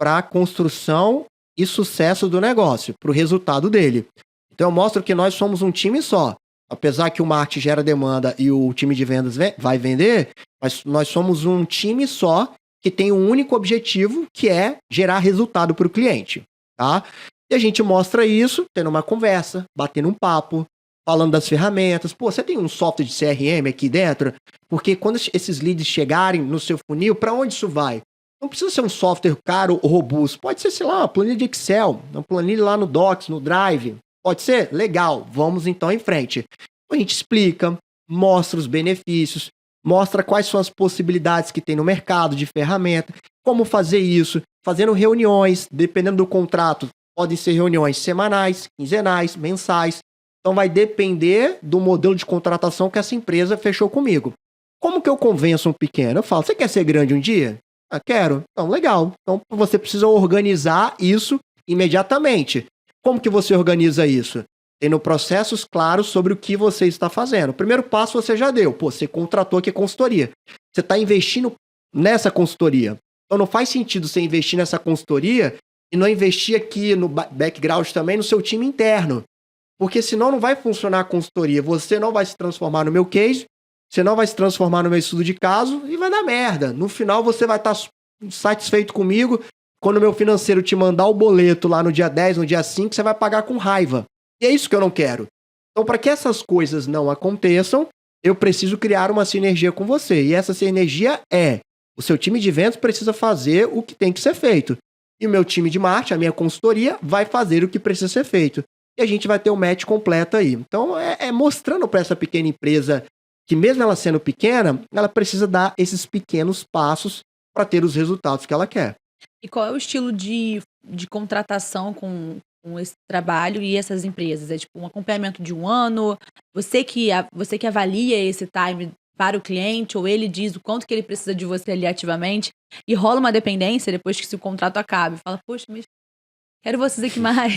Speaker 3: para a construção e sucesso do negócio, para o resultado dele. Então, eu mostro que nós somos um time só. Apesar que o marketing gera demanda e o time de vendas vai vender, mas nós somos um time só que tem um único objetivo, que é gerar resultado para o cliente, tá? E a gente mostra isso tendo uma conversa, batendo um papo, falando das ferramentas. Pô, você tem um software de CRM aqui dentro? Porque quando esses leads chegarem no seu funil, para onde isso vai? Não precisa ser um software caro ou robusto. Pode ser, sei lá, uma planilha de Excel, uma planilha lá no Docs, no Drive. Pode ser? Legal. Vamos então em frente. A gente explica, mostra os benefícios, mostra quais são as possibilidades que tem no mercado de ferramenta, como fazer isso, fazendo reuniões, dependendo do contrato, podem ser reuniões semanais, quinzenais, mensais. Então vai depender do modelo de contratação que essa empresa fechou comigo. Como que eu convenço um pequeno? Eu falo, você quer ser grande um dia? Ah, quero. Então, legal. Então você precisa organizar isso imediatamente. Como que você organiza isso? Tendo processos claros sobre o que você está fazendo. O primeiro passo você já deu. Pô, você contratou aqui a consultoria. Você está investindo nessa consultoria. Então não faz sentido você investir nessa consultoria e não investir aqui no background também no seu time interno. Porque senão não vai funcionar a consultoria. Você não vai se transformar no meu case, você não vai se transformar no meu estudo de caso e vai dar merda. No final você vai estar satisfeito comigo. Quando o meu financeiro te mandar o boleto lá no dia 10, no dia 5, você vai pagar com raiva. E é isso que eu não quero. Então, para que essas coisas não aconteçam, eu preciso criar uma sinergia com você. E essa sinergia é O seu time de vendas precisa fazer o que tem que ser feito. E o meu time de marketing, a minha consultoria, vai fazer o que precisa ser feito. E a gente vai ter o match completo aí. Então, é mostrando para essa pequena empresa que mesmo ela sendo pequena, ela precisa dar esses pequenos passos para ter os resultados que ela quer.
Speaker 1: E qual é o estilo de contratação com esse trabalho e essas empresas? É tipo um acompanhamento de 1 ano? Você que avalia esse time para o cliente, ou ele diz o quanto que ele precisa de você ali ativamente, e rola uma dependência depois que se o contrato acaba? Fala, poxa, mas quero vocês aqui mais.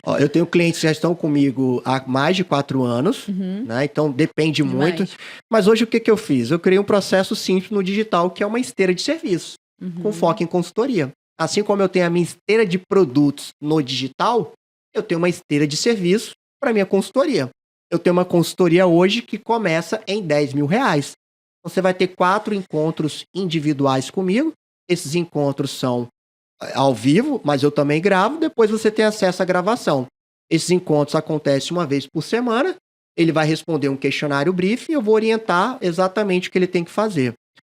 Speaker 3: Ó, eu tenho clientes que já estão comigo há mais de 4 anos, né? Então depende muito.
Speaker 1: Demais.
Speaker 3: Mas hoje o que eu fiz? Eu criei um processo simples no digital, que é uma esteira de serviços, com foco em consultoria. Assim como eu tenho a minha esteira de produtos no digital, eu tenho uma esteira de serviços para minha consultoria. Eu tenho uma consultoria hoje que começa em R$10.000. Você vai ter 4 encontros individuais comigo. Esses encontros são ao vivo, mas eu também gravo. Depois você tem acesso à gravação. Esses encontros acontecem uma vez por semana. Ele vai responder um questionário brief e eu vou orientar exatamente o que ele tem que fazer.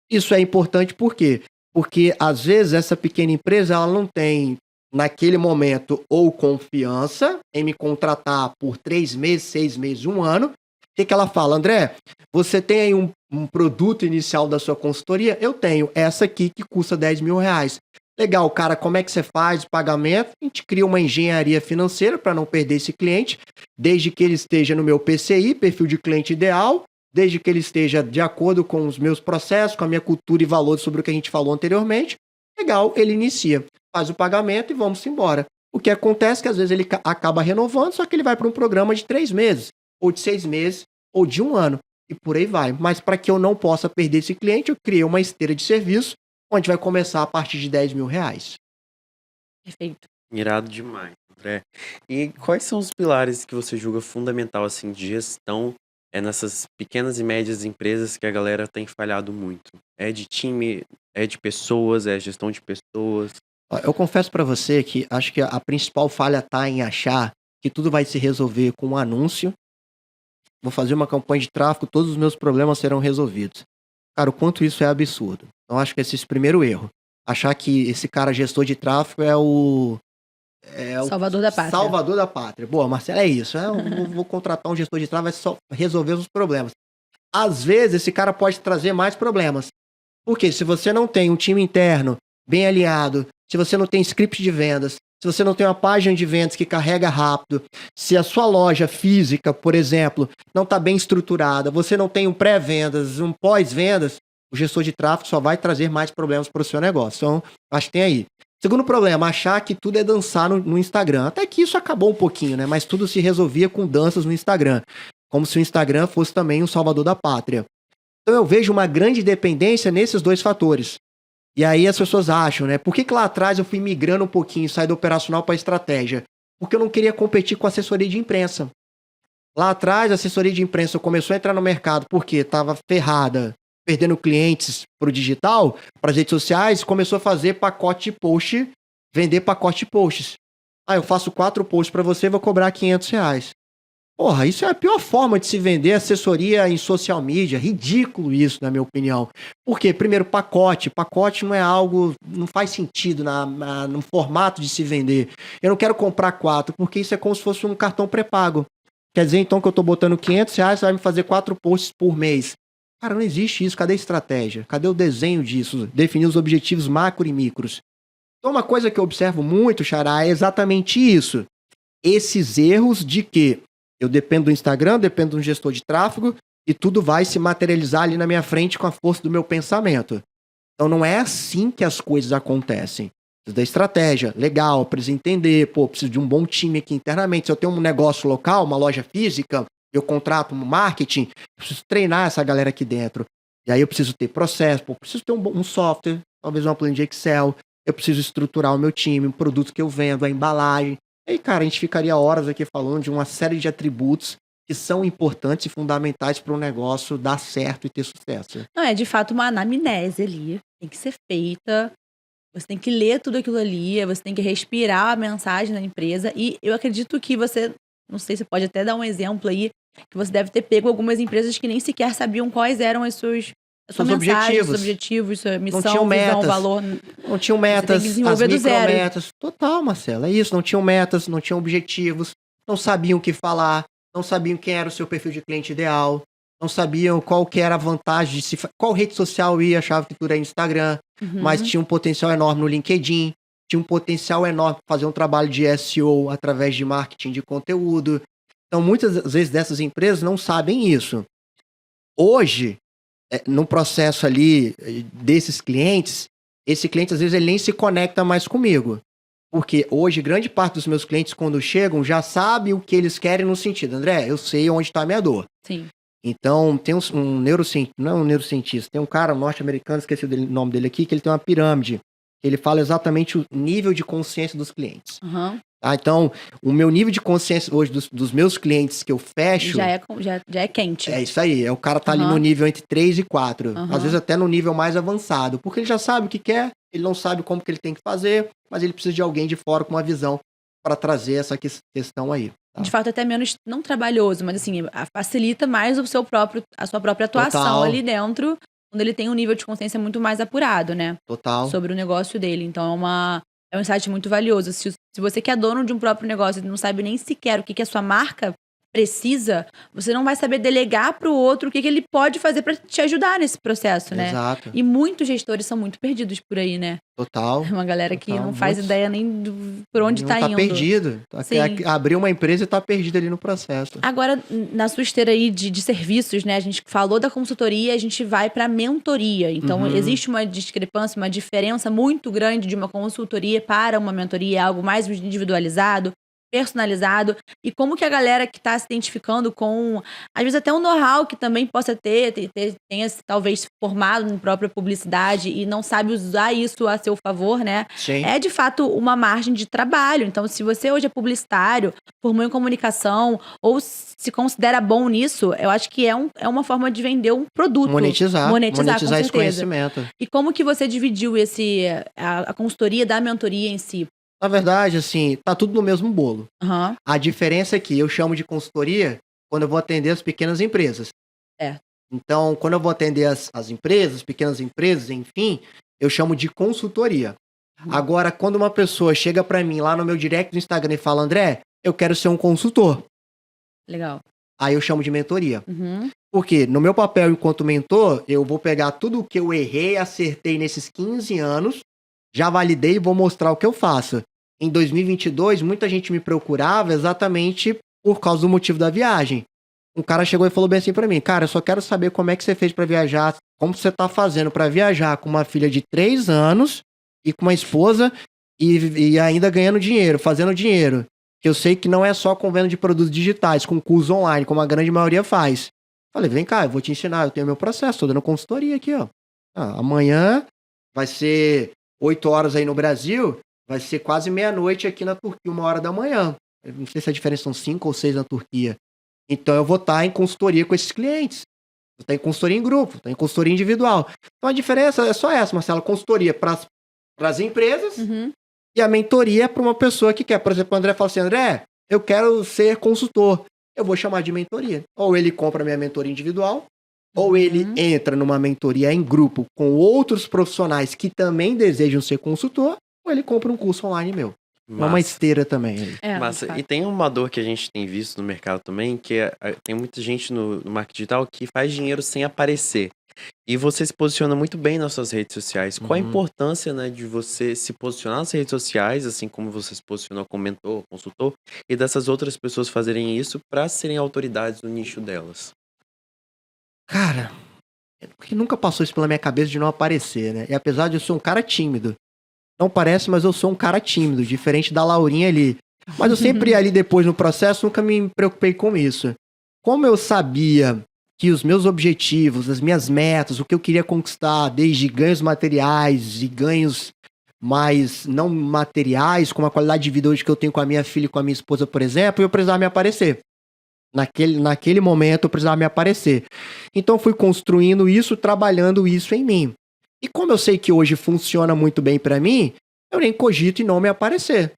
Speaker 3: Isso é importante por quê? Porque, às vezes, essa pequena empresa ela não tem, naquele momento, ou confiança em me contratar por 3 meses, 6 meses, 1 ano. O que ela fala? André, você tem aí um produto inicial da sua consultoria? Eu tenho essa aqui que custa R$10.000. Legal, cara, como é que você faz o pagamento? A gente cria uma engenharia financeira para não perder esse cliente, desde que ele esteja no meu PCI, perfil de cliente ideal, desde que ele esteja de acordo com os meus processos, com a minha cultura e valores sobre o que a gente falou anteriormente. Legal, ele inicia, faz o pagamento e vamos embora. O que acontece é que às vezes ele acaba renovando, só que ele vai para um programa de 3 meses, ou de 6 meses, ou de 1 ano, e por aí vai. Mas para que eu não possa perder esse cliente, eu criei uma esteira de serviço, onde vai começar a partir de R$10.000.
Speaker 1: Perfeito.
Speaker 2: Irado demais, André. E quais são os pilares que você julga fundamental assim de gestão nessas pequenas e médias empresas que a galera tem falhado muito? É de time, é de pessoas, é gestão de pessoas?
Speaker 3: Ó, eu confesso para você que acho que a principal falha está em achar que tudo vai se resolver com um anúncio. Vou fazer uma campanha de tráfego, todos os meus problemas serão resolvidos. Cara, o quanto isso é absurdo. Então, acho que esse é o primeiro erro. Achar que esse cara gestor de tráfego é o
Speaker 1: Salvador da pátria.
Speaker 3: salvador da pátria. Boa, Marcelo, é isso. Eu vou contratar um gestor de tráfego, vai só resolver os problemas. Às vezes, esse cara pode trazer mais problemas. Porque se você não tem um time interno bem alinhado, se você não tem script de vendas, se você não tem uma página de vendas que carrega rápido, se a sua loja física, por exemplo, não está bem estruturada, você não tem um pré-vendas, um pós-vendas, o gestor de tráfego só vai trazer mais problemas para o seu negócio. Então, acho que tem aí. Segundo problema, achar que tudo é dançar no Instagram. Até que isso acabou um pouquinho, né? Mas tudo se resolvia com danças no Instagram. Como se o Instagram fosse também um salvador da pátria. Então eu vejo uma grande dependência nesses 2 fatores. E aí as pessoas acham, né? Por que lá atrás eu fui migrando um pouquinho, saí do operacional para a estratégia? Porque eu não queria competir com a assessoria de imprensa. Lá atrás, a assessoria de imprensa começou a entrar no mercado porque estava ferrada, perdendo clientes para o digital, para as redes sociais, começou a fazer pacote de post, vender pacote de posts. Eu faço 4 posts para você, vou cobrar R$500. Porra, isso é a pior forma de se vender assessoria em social media. Ridículo isso, na minha opinião. Por quê? Primeiro, pacote. Pacote não é algo, não faz sentido no formato de se vender. Eu não quero comprar 4, porque isso é como se fosse um cartão pré-pago. Quer dizer, então, que eu estou botando R$500, você vai me fazer 4 posts por mês. Cara, não existe isso. Cadê a estratégia? Cadê o desenho disso? Definir os objetivos macro e micros. Então, uma coisa que eu observo muito, Xará, é exatamente isso. Esses erros de que eu dependo do Instagram, dependo de um gestor de tráfego e tudo vai se materializar ali na minha frente com a força do meu pensamento. Então não é assim que as coisas acontecem. Preciso da estratégia, legal, preciso entender, preciso de um bom time aqui internamente. Se eu tenho um negócio local, uma loja física, eu contrato um marketing, eu preciso treinar essa galera aqui dentro. E aí eu preciso ter processo, preciso ter um software, talvez uma planilha de Excel, eu preciso estruturar o meu time, o produto que eu vendo, a embalagem. E aí, cara, a gente ficaria horas aqui falando de uma série de atributos que são importantes e fundamentais para um negócio dar certo e ter sucesso.
Speaker 1: Não, é de fato uma anamnese ali. Tem que ser feita. Você tem que ler tudo aquilo ali. Você tem que respirar a mensagem da empresa. E eu acredito que você, não sei, você pode até dar um exemplo aí, que você deve ter pego algumas empresas que nem sequer sabiam quais eram as suas Sua
Speaker 3: Os
Speaker 1: mensagem,
Speaker 3: objetivos.
Speaker 1: seus objetivos, sua missão,
Speaker 3: tinham
Speaker 1: visão,
Speaker 3: metas.
Speaker 1: valor.
Speaker 3: Não tinham
Speaker 1: Você
Speaker 3: metas,
Speaker 1: tem que desenvolver
Speaker 3: as
Speaker 1: do zero.
Speaker 3: micrometas. Total, Marcela, é isso. Não tinham metas, não tinham objetivos, não sabiam o que falar, não sabiam quem era o seu perfil de cliente ideal, não sabiam qual que era a vantagem de qual rede social ia, achava que tudo era Instagram, mas tinha um potencial enorme no LinkedIn, tinha um potencial enorme para fazer um trabalho de SEO através de marketing de conteúdo. Então, muitas vezes dessas empresas não sabem isso. Hoje, no processo ali desses clientes, esse cliente às vezes ele nem se conecta mais comigo. Porque hoje grande parte dos meus clientes quando chegam já sabe o que eles querem no sentido, André, eu sei onde está a minha dor.
Speaker 1: Sim.
Speaker 3: Então tem um neurocientista, não é um neurocientista, tem um cara norte-americano, esqueci o nome dele aqui, que ele tem uma pirâmide. Ele fala exatamente o nível de consciência dos clientes.
Speaker 1: Uhum.
Speaker 3: Então, o meu nível de consciência hoje dos meus clientes que eu fecho...
Speaker 1: Já é quente.
Speaker 3: É isso aí, o cara tá ali no nível entre 3 e 4. Às vezes até no nível mais avançado. Porque ele já sabe o que quer, ele não sabe como que ele tem que fazer, mas ele precisa de alguém de fora com uma visão para trazer essa questão aí. Tá?
Speaker 1: De fato, até menos, não trabalhoso, mas assim, facilita mais a sua própria atuação
Speaker 3: Total.
Speaker 1: ali dentro, quando ele tem um nível de consciência muito mais apurado, né?
Speaker 3: Total.
Speaker 1: Sobre o negócio dele. Então é um insight muito valioso. Se você que é dono de um próprio negócio e não sabe nem sequer o que a sua marca precisa, você não vai saber delegar para o outro o que ele pode fazer para te ajudar nesse processo, né?
Speaker 3: Exato.
Speaker 1: E muitos gestores são muito perdidos por aí, né?
Speaker 3: Total.
Speaker 1: É uma galera que
Speaker 3: Total,
Speaker 1: não faz
Speaker 3: muitos.
Speaker 1: ideia nem por onde tá indo.
Speaker 3: Tá perdido.
Speaker 1: Sim.
Speaker 3: Abriu uma empresa e tá perdido ali no processo.
Speaker 1: Agora, na sua esteira aí de serviços, né? A gente falou da consultoria, a gente vai para mentoria. Então, existe uma discrepância, uma diferença muito grande de uma consultoria para uma mentoria, algo mais individualizado, personalizado. E como que a galera que está se identificando com, às vezes até um know-how que também possa tenha talvez formado em própria publicidade e não sabe usar isso a seu favor, né?
Speaker 3: Sim.
Speaker 1: É de fato uma margem de trabalho. Então, se você hoje é publicitário, formou em comunicação ou se considera bom nisso, eu acho que é uma forma de vender um produto.
Speaker 3: Monetizar
Speaker 1: com
Speaker 3: esse
Speaker 1: certeza.
Speaker 3: conhecimento.
Speaker 1: E como que você dividiu a consultoria da mentoria em si?
Speaker 3: Na verdade, assim, tá tudo no mesmo bolo.
Speaker 1: Uhum.
Speaker 3: A diferença é que eu chamo de consultoria quando eu vou atender as pequenas empresas. Então, quando eu vou atender as empresas, pequenas empresas, enfim, eu chamo de consultoria. Agora, quando uma pessoa chega pra mim lá no meu direct do Instagram e fala, André, eu quero ser um consultor.
Speaker 1: Legal.
Speaker 3: Aí eu chamo de mentoria. Porque no meu papel enquanto mentor, eu vou pegar tudo o que eu errei, acertei nesses 15 anos, já validei e vou mostrar o que eu faço. Em 2022, muita gente me procurava exatamente por causa do motivo da viagem. Um cara chegou e falou bem assim pra mim, cara, eu só quero saber como é que você fez pra viajar, como você tá fazendo pra viajar com uma filha de 3 anos e com uma esposa e ainda ganhando dinheiro, fazendo dinheiro. Que eu sei que não é só com venda de produtos digitais, com curso online, como a grande maioria faz. Falei, vem cá, eu vou te ensinar, eu tenho meu processo, tô dando consultoria aqui, ó. Amanhã vai ser 8 horas aí no Brasil, vai ser quase meia-noite aqui na Turquia, 1h da manhã. Eu não sei se a diferença são 5 ou 6 na Turquia. Então eu vou estar em consultoria com esses clientes. Vou estar em consultoria em grupo, vou estar em consultoria individual. Então a diferença é só essa, Marcela, consultoria para as empresas e a mentoria é para uma pessoa que quer. Por exemplo, o André fala assim, André, eu quero ser consultor. Eu vou chamar de mentoria. Ou ele compra minha mentoria individual, ou ele entra numa mentoria em grupo com outros profissionais que também desejam ser consultor, ou ele compra um curso online meu. Uma esteira também.
Speaker 2: Massa. E tem uma dor que a gente tem visto no mercado também, que tem muita gente no marketing digital que faz dinheiro sem aparecer. E você se posiciona muito bem nas suas redes sociais. Qual a importância, né, de você se posicionar nas redes sociais, assim como você se posicionou como mentor, consultor, e dessas outras pessoas fazerem isso para serem autoridades no nicho delas?
Speaker 3: Cara, porque nunca passou isso pela minha cabeça de não aparecer, né? E apesar de eu ser um cara tímido, não parece, mas eu sou um cara tímido, diferente da Laurinha ali. Mas eu sempre ali depois no processo, nunca me preocupei com isso. Como eu sabia que os meus objetivos, as minhas metas, o que eu queria conquistar, desde ganhos materiais e ganhos mais não materiais, como a qualidade de vida hoje que eu tenho com a minha filha e com a minha esposa, por exemplo, eu precisava me aparecer. Naquele momento eu precisava me aparecer. Então fui construindo isso, trabalhando isso em mim. E como eu sei que hoje funciona muito bem pra mim, eu nem cogito em não me aparecer.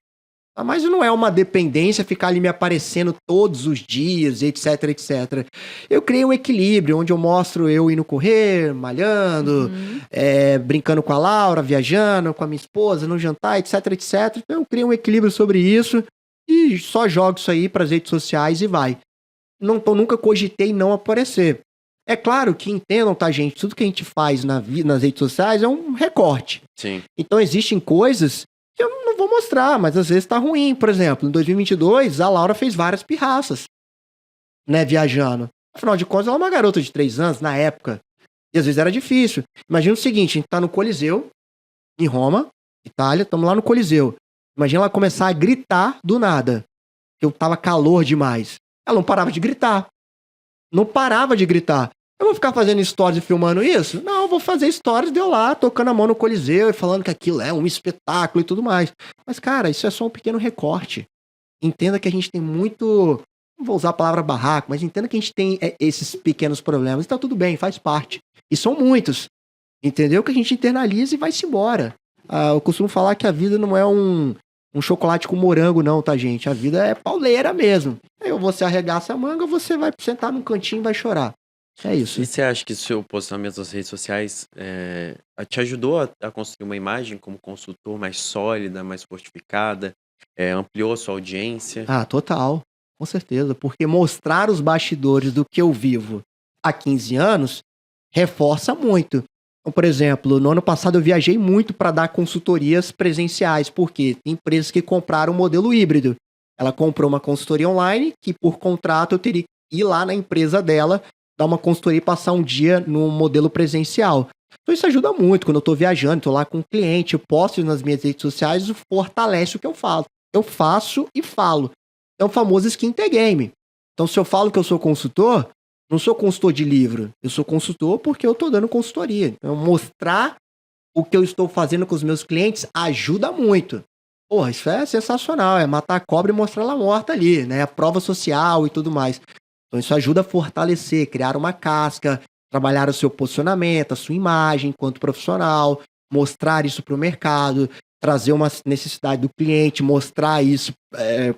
Speaker 3: Mas não é uma dependência ficar ali me aparecendo todos os dias, etc, etc. Eu criei um equilíbrio, onde eu mostro eu indo correr, malhando, brincando com a Laura, viajando com a minha esposa, no jantar, etc, etc. Então eu criei um equilíbrio sobre isso e só jogo isso aí para as redes sociais e vai. Nunca cogitei não aparecer. É claro que entendam, tá, gente? Tudo que a gente faz nas redes sociais é um recorte.
Speaker 2: Sim.
Speaker 3: Então existem coisas que eu não vou mostrar, mas às vezes tá ruim. Por exemplo, em 2022, a Laura fez várias pirraças, né, viajando. Afinal de contas, ela é uma garota de 3 anos, na época. E às vezes era difícil. Imagina o seguinte, a gente tá no Coliseu, em Roma, Itália, estamos lá no Coliseu. Imagina ela começar a gritar do nada. Eu tava calor demais. Ela não parava de gritar. Não parava de gritar. Eu vou ficar fazendo stories e filmando isso? Não, eu vou fazer stories de eu lá, tocando a mão no Coliseu e falando que aquilo é um espetáculo e tudo mais. Mas, cara, isso é só um pequeno recorte. Entenda que a gente tem muito... Não vou usar a palavra barraco, mas entenda que a gente tem esses pequenos problemas. Então, tudo bem, faz parte. E são muitos. Entendeu? Que a gente internaliza e vai-se embora. Eu costumo falar que a vida não é um chocolate com morango, não, tá, gente? A vida é pauleira mesmo. Aí você arregaça a manga, você vai sentar num cantinho e vai chorar. É isso.
Speaker 2: E você acha que o seu posicionamento nas redes sociais te ajudou a construir uma imagem como consultor mais sólida, mais fortificada? Ampliou a sua audiência?
Speaker 3: Ah, total. Com certeza. Porque mostrar os bastidores do que eu vivo há 15 anos reforça muito. Então, por exemplo, no ano passado eu viajei muito para dar consultorias presenciais, porque tem empresas que compraram o modelo híbrido. Ela comprou uma consultoria online que, por contrato, eu teria que ir lá na empresa dela, dar uma consultoria e passar um dia no modelo presencial. Então isso ajuda muito. Quando eu estou viajando, estou lá com um cliente, eu posto nas minhas redes sociais, isso fortalece o que eu falo. Eu faço e falo. É o famoso skin the game. Então, se eu falo que eu sou consultor, não sou consultor de livro. Eu sou consultor porque eu estou dando consultoria. Então, mostrar o que eu estou fazendo com os meus clientes ajuda muito. Porra, isso é sensacional. É matar a cobra e mostrar ela morta ali, né? A prova social e tudo mais. Então, isso ajuda a fortalecer, criar uma casca, trabalhar o seu posicionamento, a sua imagem enquanto profissional, mostrar isso para o mercado, trazer uma necessidade do cliente, mostrar isso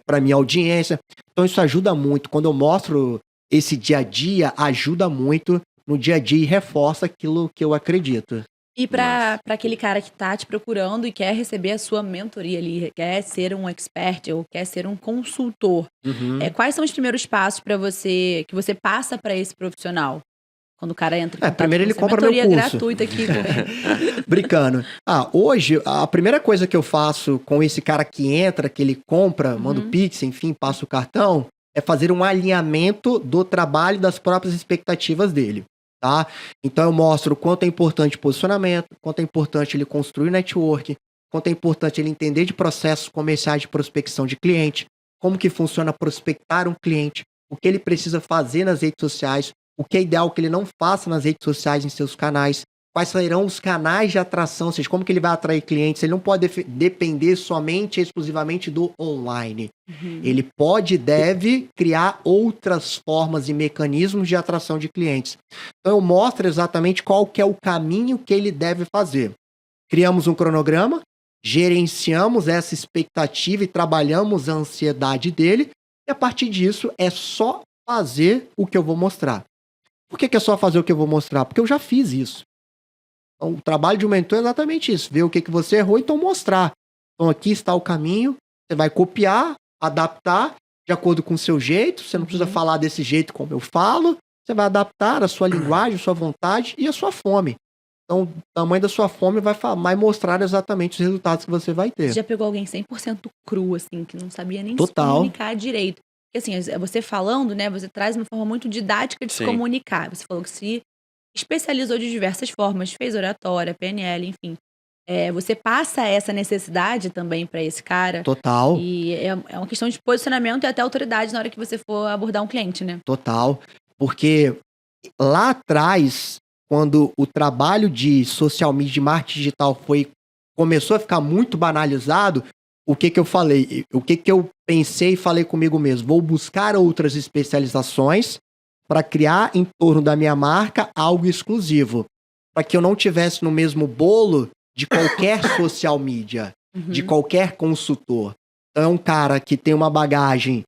Speaker 3: para minha audiência. Então, isso ajuda muito. Quando eu mostro esse dia a dia, ajuda muito no dia a dia e reforça aquilo que eu acredito.
Speaker 1: E para aquele cara que tá te procurando e quer receber a sua mentoria ali, quer ser um expert ou quer ser um consultor, quais são os primeiros passos para você que você passa para esse profissional? Quando o cara entra em contato
Speaker 3: primeiro ele
Speaker 1: com você,
Speaker 3: compra meu
Speaker 1: mentoria
Speaker 3: curso.
Speaker 1: gratuita aqui.
Speaker 3: Brincando. Hoje, a primeira coisa que eu faço com esse cara que entra, que ele compra, manda o Pix, enfim, passa o cartão, é fazer um alinhamento do trabalho das próprias expectativas dele. Tá? Então eu mostro o quanto é importante o posicionamento, quanto é importante ele construir network, quanto é importante ele entender de processos comerciais de prospecção de cliente, como que funciona prospectar um cliente, o que ele precisa fazer nas redes sociais, o que é ideal que ele não faça nas redes sociais em seus canais, quais serão os canais de atração, ou seja, como que ele vai atrair clientes. Ele não pode depender somente e exclusivamente do online. Ele pode e deve criar outras formas e mecanismos de atração de clientes. Então eu mostro exatamente qual que é o caminho que ele deve fazer. Criamos um cronograma, gerenciamos essa expectativa e trabalhamos a ansiedade dele, e a partir disso é só fazer o que eu vou mostrar. Por que é só fazer o que eu vou mostrar? Porque eu já fiz isso. Então, o trabalho de um mentor é exatamente isso. Ver o que você errou, então mostrar. Então, aqui está o caminho. Você vai copiar, adaptar de acordo com o seu jeito. Você não precisa falar desse jeito como eu falo. Você vai adaptar a sua linguagem, a sua vontade e a sua fome. Então, o tamanho da sua fome vai mostrar exatamente os resultados que você vai ter.
Speaker 1: Você já pegou alguém 100% cru, assim, que não sabia nem se
Speaker 3: Total.
Speaker 1: comunicar direito? Porque, assim, você falando, né, você traz uma forma muito didática de se comunicar. Você falou que se especializou de diversas formas, fez oratória, PNL, enfim. Você passa essa necessidade também para esse cara.
Speaker 3: Total.
Speaker 1: E é uma questão de posicionamento e até autoridade na hora que você for abordar um cliente, né?
Speaker 3: Total. Porque lá atrás, quando o trabalho de social media, de marketing digital começou a ficar muito banalizado, o que eu falei? O que eu pensei e falei comigo mesmo? Vou buscar outras especializações para criar em torno da minha marca algo exclusivo. Para que eu não tivesse no mesmo bolo de qualquer social media, de qualquer consultor. Então é um cara que tem uma bagagem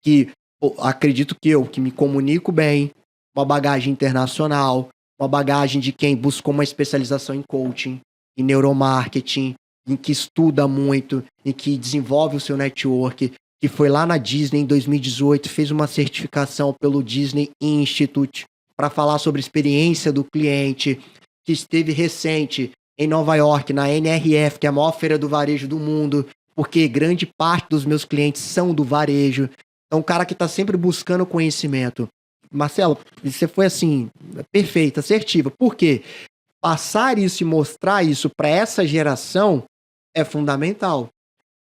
Speaker 3: que, acredito que me comunico bem, uma bagagem internacional, uma bagagem de quem buscou uma especialização em coaching, em neuromarketing, em que estuda muito, em que desenvolve o seu network, que foi lá na Disney em 2018, fez uma certificação pelo Disney Institute para falar sobre a experiência do cliente, que esteve recente em Nova York, na NRF, que é a maior feira do varejo do mundo, porque grande parte dos meus clientes são do varejo. Então, um cara que está sempre buscando conhecimento. Marcelo, você foi assim, perfeita, assertiva. Por quê? Passar isso e mostrar isso para essa geração é fundamental.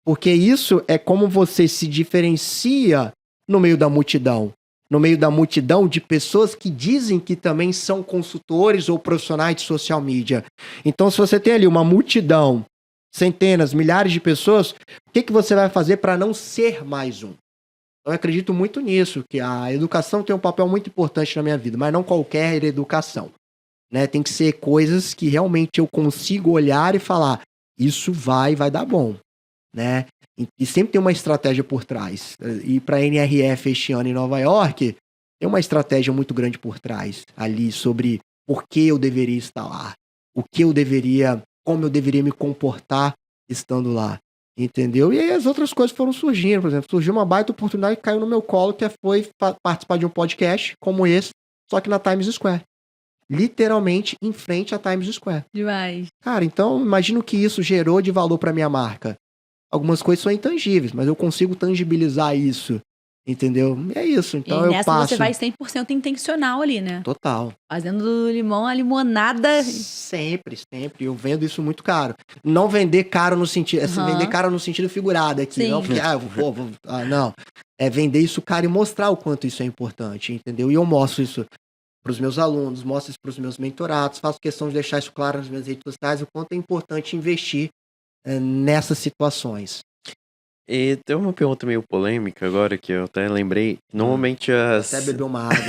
Speaker 3: Porque isso é como você se diferencia no meio da multidão. No meio da multidão de pessoas que dizem que também são consultores ou profissionais de social media. Então, se você tem ali uma multidão, centenas, milhares de pessoas, o que você vai fazer para não ser mais um? Então, eu acredito muito nisso, que a educação tem um papel muito importante na minha vida, mas não qualquer educação. Né? Tem que ser coisas que realmente eu consigo olhar e falar, isso vai dar bom. Né? E sempre tem uma estratégia por trás. E para a NRF este ano em Nova York, tem uma estratégia muito grande por trás ali sobre por que eu deveria estar lá, como eu deveria me comportar estando lá, entendeu? E aí as outras coisas foram surgindo, por exemplo, surgiu uma baita oportunidade que caiu no meu colo, que foi participar de um podcast como esse, só que na Times Square. Literalmente em frente à Times Square.
Speaker 1: Demais.
Speaker 3: Cara, então imagina o que isso gerou de valor para minha marca. Algumas coisas são intangíveis, mas eu consigo tangibilizar isso, entendeu? E é isso, então
Speaker 1: e
Speaker 3: eu
Speaker 1: nessa
Speaker 3: passo...
Speaker 1: você vai 100% intencional ali, né?
Speaker 3: Total.
Speaker 1: Fazendo do limão a limonada.
Speaker 3: Sempre. Eu vendo isso muito caro. Não vender caro no sentido... vender caro no sentido figurado aqui.
Speaker 1: Sim.
Speaker 3: Não, porque, não. É vender isso caro e mostrar o quanto isso é importante, entendeu? E eu mostro isso para os meus alunos, mostro isso para os meus mentorados, faço questão de deixar isso claro nas minhas redes sociais, o quanto é importante investir nessas situações.
Speaker 2: E tem uma pergunta meio polêmica agora que eu até lembrei. Normalmente
Speaker 3: Até beber uma água.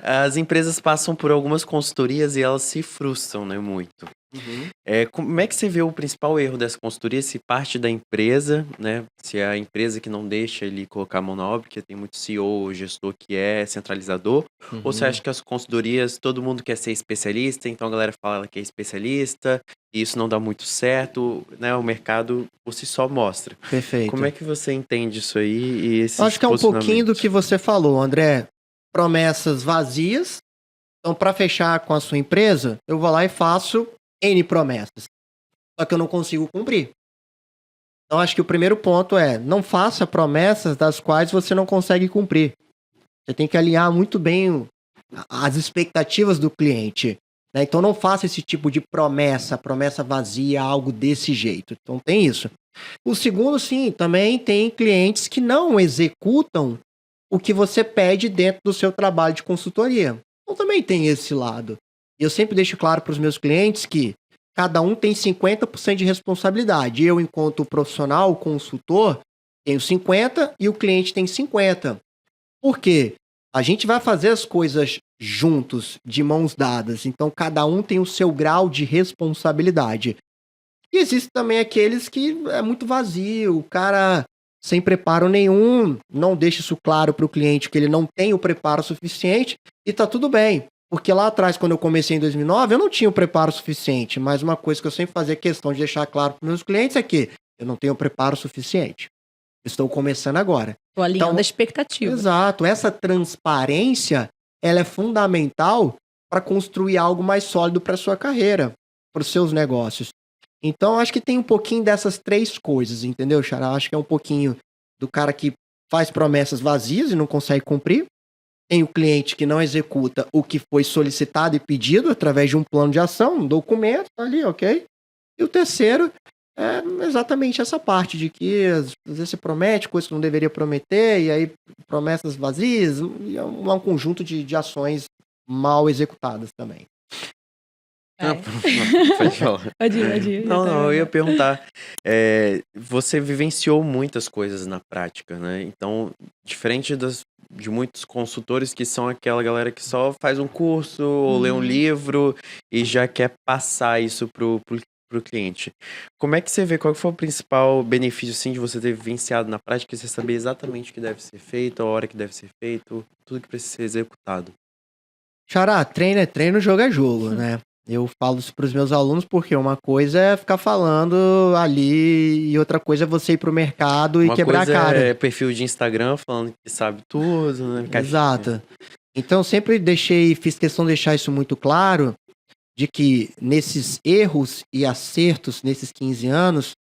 Speaker 2: As empresas passam por algumas consultorias e elas se frustram, né, muito.
Speaker 3: Uhum.
Speaker 2: Como é que você vê o principal erro dessa consultoria? Se parte da empresa, né? Se é a empresa que não deixa ele colocar a mão na obra, porque tem muito CEO ou gestor que é centralizador.
Speaker 3: Uhum.
Speaker 2: Ou você acha que as consultorias, todo mundo quer ser especialista, então a galera fala que é especialista, e isso não dá muito certo, né? O mercado por si só mostra.
Speaker 3: Perfeito.
Speaker 2: Como é que você entende isso aí e esses
Speaker 3: Acho que é um pouquinho do que você falou, André. Promessas vazias. Então, para fechar com a sua empresa, eu vou lá e faço N promessas. Só que eu não consigo cumprir. Então, acho que o primeiro ponto é, não faça promessas das quais você não consegue cumprir. Você tem que alinhar muito bem as expectativas do cliente. Né? Então, não faça esse tipo de promessa vazia, algo desse jeito. Então, tem isso. O segundo, sim, também tem clientes que não executam o que você pede dentro do seu trabalho de consultoria. Então, também tem esse lado. E eu sempre deixo claro para os meus clientes que cada um tem 50% de responsabilidade. Eu, enquanto profissional, consultor, tenho 50% e o cliente tem 50%. Por quê? A gente vai fazer as coisas juntos, de mãos dadas. Então, cada um tem o seu grau de responsabilidade. E existe também aqueles que é muito vazio, o cara sem preparo nenhum, não deixa isso claro para o cliente que ele não tem o preparo suficiente e tá tudo bem. Porque lá atrás, quando eu comecei em 2009, eu não tinha o preparo suficiente. Mas uma coisa que eu sempre fazia questão de deixar claro para meus clientes é que eu não tenho o preparo suficiente. Estou começando agora.
Speaker 1: Tô alinhando a expectativa.
Speaker 3: Exato. Essa transparência, ela é fundamental para construir algo mais sólido para sua carreira, para os seus negócios. Então, acho que tem um pouquinho dessas três coisas, entendeu, Xará? Acho que é um pouquinho do cara que faz promessas vazias e não consegue cumprir. Tem o cliente que não executa o que foi solicitado e pedido através de um plano de ação, um documento, tá ali, ok? E o terceiro é exatamente essa parte de que às vezes você promete coisas que não deveria prometer, e aí promessas vazias, e é um conjunto de ações mal executadas também.
Speaker 2: Pode falar.
Speaker 1: Pode ir.
Speaker 2: Não, eu ia perguntar. Você vivenciou muitas coisas na prática, né? Então, diferente de muitos consultores que são aquela galera que só faz um curso ou lê um livro e já quer passar isso pro pro cliente. Como é que você vê, qual que foi o principal benefício, assim, de você ter vivenciado na prática, você saber exatamente o que deve ser feito, a hora que deve ser feito, tudo que precisa ser executado?
Speaker 3: Xará, treino é treino, jogo é jogo, né? Eu falo isso pros meus alunos porque uma coisa é ficar falando ali e outra coisa é você ir pro mercado e
Speaker 2: Uma
Speaker 3: quebrar a
Speaker 2: coisa
Speaker 3: cara.
Speaker 2: é perfil de Instagram falando que sabe tudo, né?
Speaker 3: Exato. Então, sempre fiz questão de deixar isso muito claro, de que nesses erros e acertos, nesses 15 anos,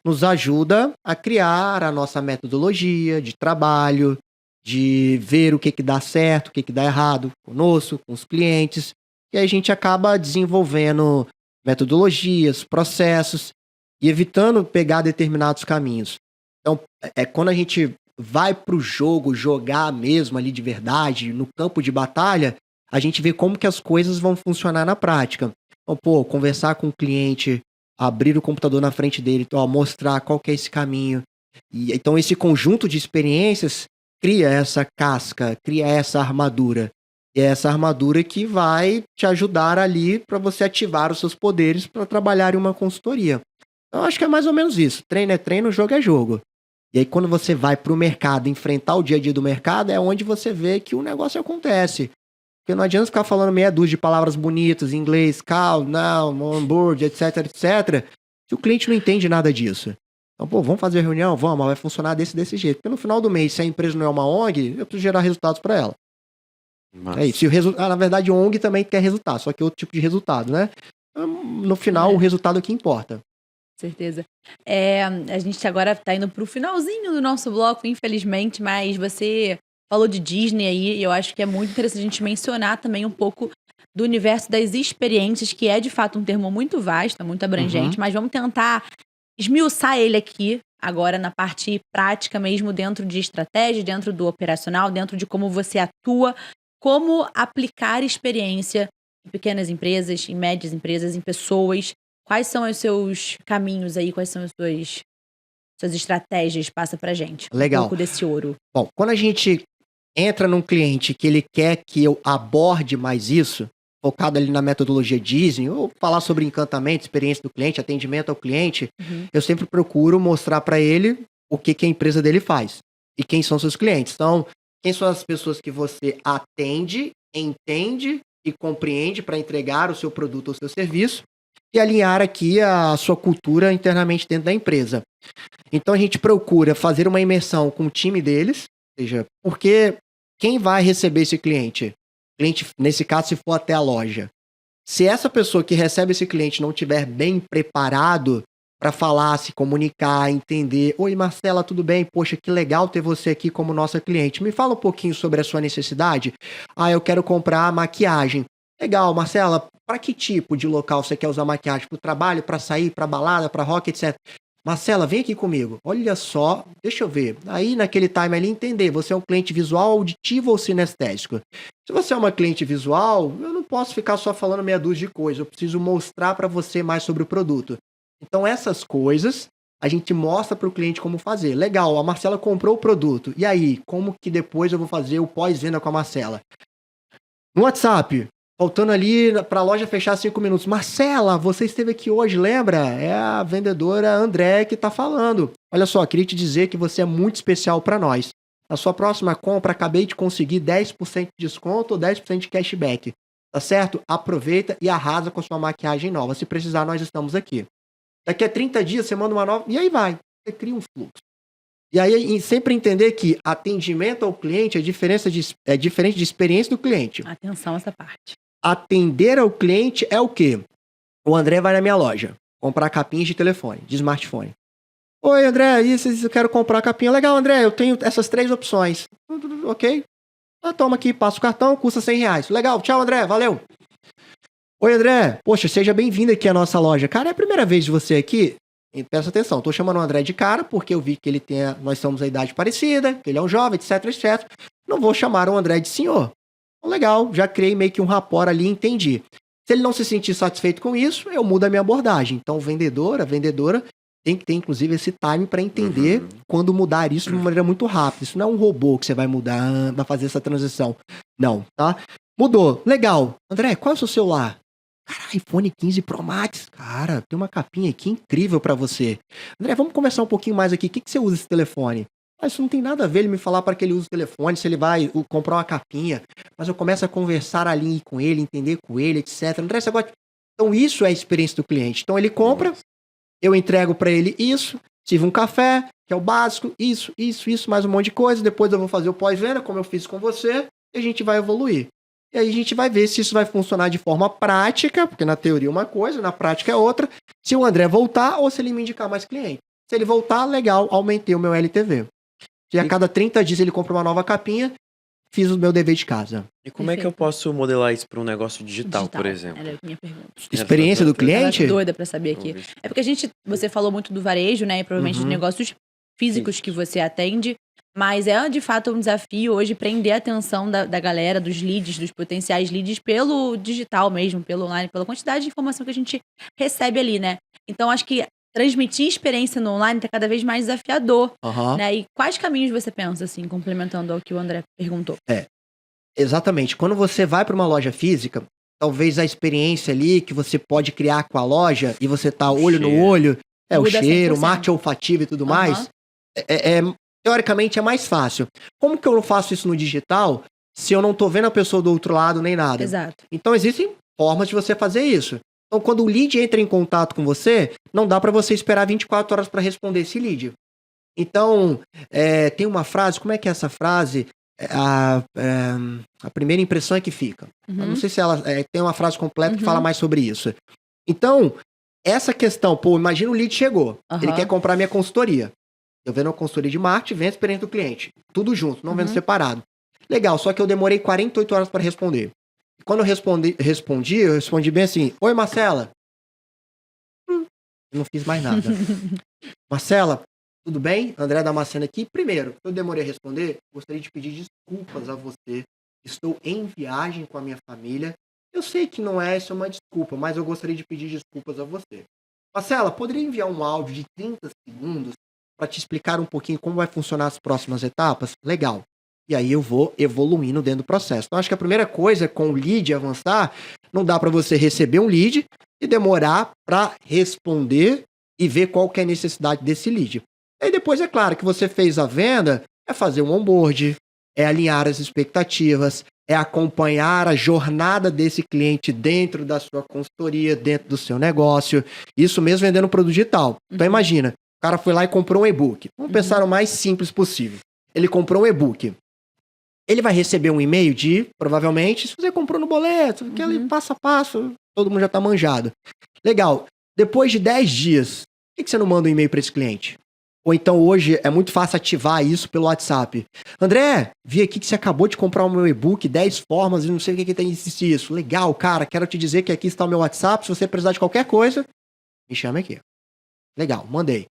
Speaker 3: nos ajuda a criar a nossa metodologia de trabalho, de ver o que dá certo, o que dá errado conosco, com os clientes, e aí a gente acaba desenvolvendo metodologias, processos e evitando pegar determinados caminhos. Então, quando a gente vai pro jogo jogar mesmo ali de verdade, no campo de batalha, a gente vê como que as coisas vão funcionar na prática. Então, pô, conversar com o cliente, abrir o computador na frente dele, ó, mostrar qual que é esse caminho. E então esse conjunto de experiências cria essa casca, cria essa armadura. E é essa armadura que vai te ajudar ali para você ativar os seus poderes para trabalhar em uma consultoria. Então, eu acho que é mais ou menos isso. Treino é treino, jogo é jogo. E aí, quando você vai para o mercado, enfrentar o dia a dia do mercado, é onde você vê que o negócio acontece. Porque não adianta ficar falando meia dúzia de palavras bonitas em inglês, call, now, on board, etc, etc, se o cliente não entende nada disso. Então, pô, vamos fazer reunião? Vamos, mas vai funcionar desse jeito. Porque no final do mês, se a empresa não é uma ONG, eu preciso gerar resultados para ela.
Speaker 2: Massa.
Speaker 3: É isso. Na verdade, ONG também quer resultado, só que é outro tipo de resultado, né? No final, o resultado é que importa.
Speaker 1: Certeza. A gente agora tá indo pro finalzinho do nosso bloco, infelizmente, mas você falou de Disney aí, e eu acho que é muito interessante a gente mencionar também um pouco do universo das experiências, que é de fato um termo muito vasto, muito abrangente, mas vamos tentar esmiuçar ele aqui, agora na parte prática mesmo, dentro de estratégia, dentro do operacional, dentro de como você atua, como aplicar experiência em pequenas empresas, em médias empresas, em pessoas. Quais são os seus caminhos aí? Quais são as suas estratégias? Passa pra gente.
Speaker 3: Legal.
Speaker 1: Um pouco desse ouro.
Speaker 3: Bom, quando a gente entra num cliente que ele quer que eu aborde mais isso, focado ali na metodologia Disney, ou falar sobre encantamento, experiência do cliente, atendimento ao cliente, eu sempre procuro mostrar para ele o que a empresa dele faz e quem são seus clientes. Então, quem são as pessoas que você atende, entende e compreende para entregar o seu produto ou seu serviço e alinhar aqui a sua cultura internamente dentro da empresa. Então, a gente procura fazer uma imersão com o time deles, ou seja, porque quem vai receber esse cliente? Cliente, nesse caso, se for até a loja. Se essa pessoa que recebe esse cliente não estiver bem preparado para falar, se comunicar, entender. Oi, Marcela, tudo bem? Poxa, que legal ter você aqui como nossa cliente. Me fala um pouquinho sobre a sua necessidade. Eu quero comprar maquiagem. Legal, Marcela, para que tipo de local você quer usar maquiagem? Para o trabalho, para sair, para balada, para rock, etc. Marcela, vem aqui comigo. Olha só, deixa eu ver. Aí naquele time ali entender, você é um cliente visual, auditivo ou sinestésico? Se você é uma cliente visual, eu não posso ficar só falando meia dúzia de coisas. Eu preciso mostrar para você mais sobre o produto. Então essas coisas a gente mostra para o cliente como fazer. Legal, a Marcela comprou o produto. E aí, como que depois eu vou fazer o pós-venda com a Marcela? No WhatsApp, faltando ali para a loja fechar 5 minutos. Marcela, você esteve aqui hoje, lembra? É a vendedora André que está falando. Olha só, queria te dizer que você é muito especial para nós. Na sua próxima compra, acabei de conseguir 10% de desconto ou 10% de cashback. Tá certo? Aproveita e arrasa com a sua maquiagem nova. Se precisar, nós estamos aqui. Daqui a 30 dias você manda uma nova e aí vai. Você cria um fluxo. E aí sempre entender que atendimento ao cliente é diferente de experiência do cliente.
Speaker 1: Atenção a essa parte.
Speaker 3: Atender ao cliente é o quê? O André vai na minha loja comprar capinhas de telefone, de smartphone. Oi, André, eu quero comprar capinha. Legal, André, eu tenho essas 3 opções. Ok? Toma aqui, passa o cartão, custa R$100. Legal, tchau, André, valeu. Oi, André, poxa, seja bem-vindo aqui à nossa loja. Cara, é a primeira vez de você aqui? Presta atenção, tô chamando o André de cara porque eu vi que nós somos a idade parecida, que ele é um jovem, etc, etc. Não vou chamar o André de senhor. Legal, já criei meio que um rapport ali, entendi. Se ele não se sentir satisfeito com isso, eu mudo a minha abordagem. Então, a vendedora tem que ter, inclusive, esse time para entender quando mudar isso de uma maneira muito rápida. Isso não é um robô que você vai mudar, vai fazer essa transição. Não, tá? Mudou, legal. André, qual é o seu celular? Cara, iPhone 15 Pro Max, cara, tem uma capinha aqui incrível pra você. André, vamos conversar um pouquinho mais aqui. O que você usa esse telefone? Ah, isso não tem nada a ver ele me falar para que ele usa o telefone, se ele vai comprar uma capinha. Mas eu começo a conversar ali com ele, entender com ele, etc. André, você gosta... Então isso é a experiência do cliente. Então ele compra, eu entrego para ele isso, sirvo um café, que é o básico, isso, mais um monte de coisa. Depois eu vou fazer o pós-venda, como eu fiz com você, e a gente vai evoluir. E aí a gente vai ver se isso vai funcionar de forma prática, porque na teoria é uma coisa, na prática é outra. Se o André voltar ou se ele me indicar mais cliente. Se ele voltar, legal, aumentei o meu LTV. Se a cada 30 dias ele compra uma nova capinha, fiz o meu dever de casa.
Speaker 2: E como é que eu posso modelar isso para um negócio digital, por exemplo?
Speaker 1: Era a minha pergunta.
Speaker 3: Experiência do cliente?
Speaker 1: Eu doida pra saber aqui. É porque você falou muito do varejo, né? E provavelmente de negócios físicos que você atende. Mas é de fato um desafio hoje prender a atenção da galera, dos leads, dos potenciais leads pelo digital mesmo, pelo online, pela quantidade de informação que a gente recebe ali, né? Então acho que transmitir experiência no online tá cada vez mais desafiador, né? E quais caminhos você pensa, assim, complementando ao que o André perguntou?
Speaker 3: Exatamente. Quando você vai para uma loja física, talvez a experiência ali que você pode criar com a loja e você tá olho no olho, o cheiro, o marketing olfativo e tudo mais, teoricamente é mais fácil. Como que eu não faço isso no digital se eu não tô vendo a pessoa do outro lado nem nada?
Speaker 1: Exato.
Speaker 3: Então existem formas de você fazer isso. Então quando o lead entra em contato com você, não dá para você esperar 24 horas para responder esse lead. Então, tem uma frase, como é que é essa frase? A primeira impressão é que fica. Eu não sei se ela tem uma frase completa que fala mais sobre isso. Então, essa questão, imagina o lead chegou, ele quer comprar minha consultoria. Eu vendo a consultoria de marketing, vendo a experiência do cliente. Tudo junto, não vendo separado. Legal, só que eu demorei 48 horas para responder. E quando eu respondi bem assim, oi Marcela. Eu não fiz mais nada. Marcela, tudo bem? André Damasceno aqui. Primeiro, eu demorei a responder, gostaria de pedir desculpas a você. Estou em viagem com a minha família. Eu sei que não é essa uma desculpa, mas eu gostaria de pedir desculpas a você. Marcela, poderia enviar um áudio de 30 segundos para te explicar um pouquinho como vai funcionar as próximas etapas? Legal. E aí eu vou evoluindo dentro do processo. Então acho que a primeira coisa com o lead avançar, não dá para você receber um lead e demorar para responder e ver qual que é a necessidade desse lead. Aí depois é claro que você fez a venda, é fazer um onboard, é alinhar as expectativas, é acompanhar a jornada desse cliente dentro da sua consultoria, dentro do seu negócio. Isso mesmo vendendo produto digital. Então imagina, o cara foi lá e comprou um e-book. Vamos pensar o mais simples possível. Ele comprou um e-book. Ele vai receber um e-mail provavelmente, se você comprou no boleto, aquele passo a passo, todo mundo já tá manjado. Legal. Depois de 10 dias, por que você não manda um e-mail para esse cliente? Ou então hoje é muito fácil ativar isso pelo WhatsApp. André, vi aqui que você acabou de comprar o meu e-book, 10 formas e não sei o que tem isso. Legal, cara, quero te dizer que aqui está o meu WhatsApp, se você precisar de qualquer coisa, me chame aqui. Legal, mandei.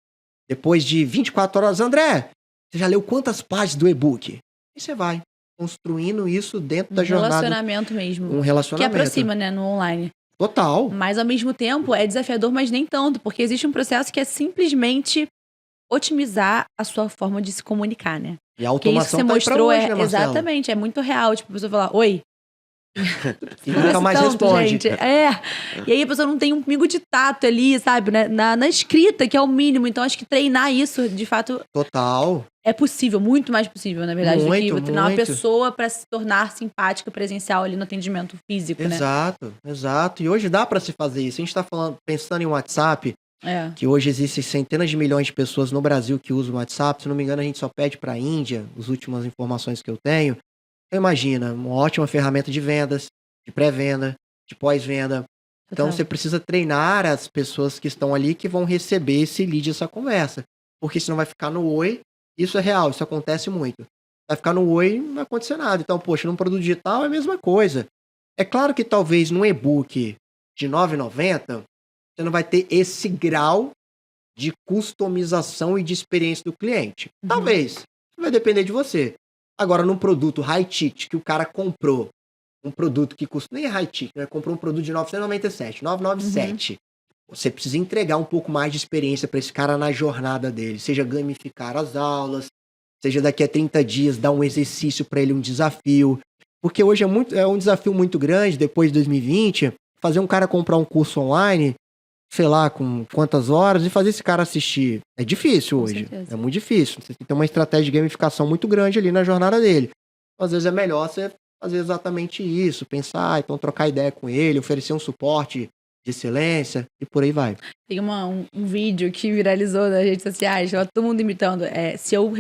Speaker 3: Depois de 24 horas, André, você já leu quantas páginas do e-book? E você vai construindo isso dentro da jornada.
Speaker 1: Um relacionamento mesmo.
Speaker 3: Um relacionamento.
Speaker 1: Que aproxima, né, no online.
Speaker 3: Total.
Speaker 1: Mas ao mesmo tempo é desafiador, mas nem tanto, porque existe um processo que é simplesmente otimizar a sua forma de se comunicar, né?
Speaker 3: E a automação
Speaker 1: que isso que você mostrou
Speaker 3: hoje, né,
Speaker 1: exatamente, é muito real. Tipo, a pessoa falar, oi.
Speaker 3: E nunca mais responde.
Speaker 1: Gente. E aí a pessoa não tem um pingo de tato ali, sabe? Né? Na escrita, que é o mínimo. Então acho que treinar isso, de fato...
Speaker 3: Total.
Speaker 1: É possível, muito mais possível, na verdade, do que treinar uma
Speaker 3: muito.
Speaker 1: pessoa para se tornar simpática presencial ali no atendimento físico, né?
Speaker 3: Exato. E hoje dá para se fazer isso. A gente tá pensando em WhatsApp, que hoje existem centenas de milhões de pessoas no Brasil que usam o WhatsApp. Se não me engano, a gente só pede para a Índia, as últimas informações que eu tenho. Então imagina, uma ótima ferramenta de vendas, de pré-venda, de pós-venda. Então você precisa treinar as pessoas que estão ali que vão receber esse lead, essa conversa. Porque senão vai ficar no oi. Isso é real, isso acontece muito. Vai ficar no oi e não vai acontecer nada. Então, poxa, num produto digital é a mesma coisa. É claro que talvez num e-book de R$ 9,90, você não vai ter esse grau de customização e de experiência do cliente. Talvez. Vai depender de você. Agora, num produto high ticket que o cara comprou, um produto que custa, nem é high ticket, né? Comprou um produto de R$ 997, 997. Você precisa entregar um pouco mais de experiência para esse cara na jornada dele. Seja gamificar as aulas, seja daqui a 30 dias dar um exercício para ele, um desafio. Porque hoje é um desafio muito grande, depois de 2020, fazer um cara comprar um curso online, sei lá, com quantas horas, e fazer esse cara assistir. É difícil
Speaker 1: Com
Speaker 3: hoje.
Speaker 1: certeza.
Speaker 3: É muito difícil. Você tem que ter uma estratégia de gamificação muito grande ali na jornada dele. Às vezes é melhor você fazer exatamente isso, pensar, então trocar ideia com ele, oferecer um suporte de excelência e por aí vai.
Speaker 1: Tem um vídeo que viralizou nas redes sociais, tava todo mundo imitando. Se eu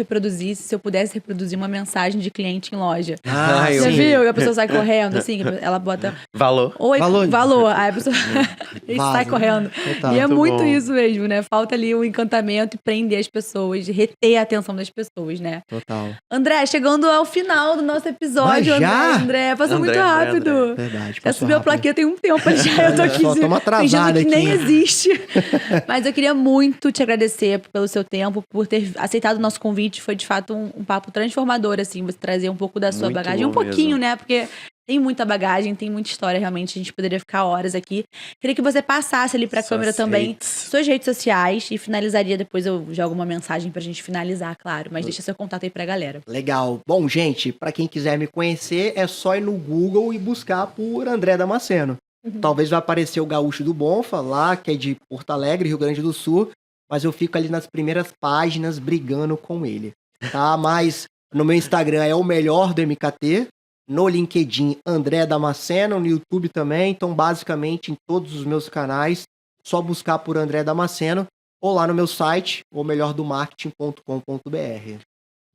Speaker 1: pudesse reproduzir uma mensagem de cliente em loja.
Speaker 2: Ah, eu
Speaker 1: Você
Speaker 2: vi.
Speaker 1: viu que a pessoa sai correndo, assim, ela bota
Speaker 2: Valor.
Speaker 1: oi,
Speaker 3: Valor.
Speaker 1: valor. Aí a pessoa sai
Speaker 3: Vaza.
Speaker 1: correndo.
Speaker 3: Total.
Speaker 1: E é
Speaker 2: Muito
Speaker 1: muito
Speaker 2: bom.
Speaker 1: isso mesmo, né? Falta ali o encantamento e prender as pessoas, reter a atenção das pessoas, né?
Speaker 3: Total.
Speaker 1: André, chegando ao final do nosso episódio,
Speaker 3: Mas já?
Speaker 1: André, passou
Speaker 2: André,
Speaker 1: muito
Speaker 2: André,
Speaker 1: rápido.
Speaker 3: Verdade.
Speaker 1: Já
Speaker 3: passou
Speaker 1: subiu a
Speaker 3: rápido.
Speaker 1: plaquinha tem um tempo já, eu tô aqui
Speaker 3: Só estamos atrasados
Speaker 1: fingindo que nem
Speaker 3: aqui.
Speaker 1: existe. Mas eu queria muito te agradecer pelo seu tempo, por ter aceitado o nosso convite. Foi, de fato, um papo transformador, assim, você trazer um pouco da sua
Speaker 2: Muito
Speaker 1: bagagem. Um
Speaker 2: bom
Speaker 1: pouquinho,
Speaker 2: mesmo.
Speaker 1: né? Porque tem muita bagagem, tem muita história, realmente. A gente poderia ficar horas aqui. Queria que você passasse ali pra
Speaker 2: Suas
Speaker 1: câmera também
Speaker 2: redes.
Speaker 1: suas redes sociais e finalizaria depois. Eu jogo uma mensagem pra gente finalizar, claro. Mas deixa seu contato aí pra galera.
Speaker 3: Legal. Bom, gente, para quem quiser me conhecer, é só ir no Google e buscar por André Damasceno. Talvez vai aparecer o Gaúcho do Bonfa, lá, que é de Porto Alegre, Rio Grande do Sul, mas eu fico ali nas primeiras páginas brigando com ele, tá? Mas no meu Instagram é o melhor do MKT, no LinkedIn André Damasceno, no YouTube também, então basicamente em todos os meus canais, só buscar por André Damasceno, ou lá no meu site, ou melhordomarketing.com.br.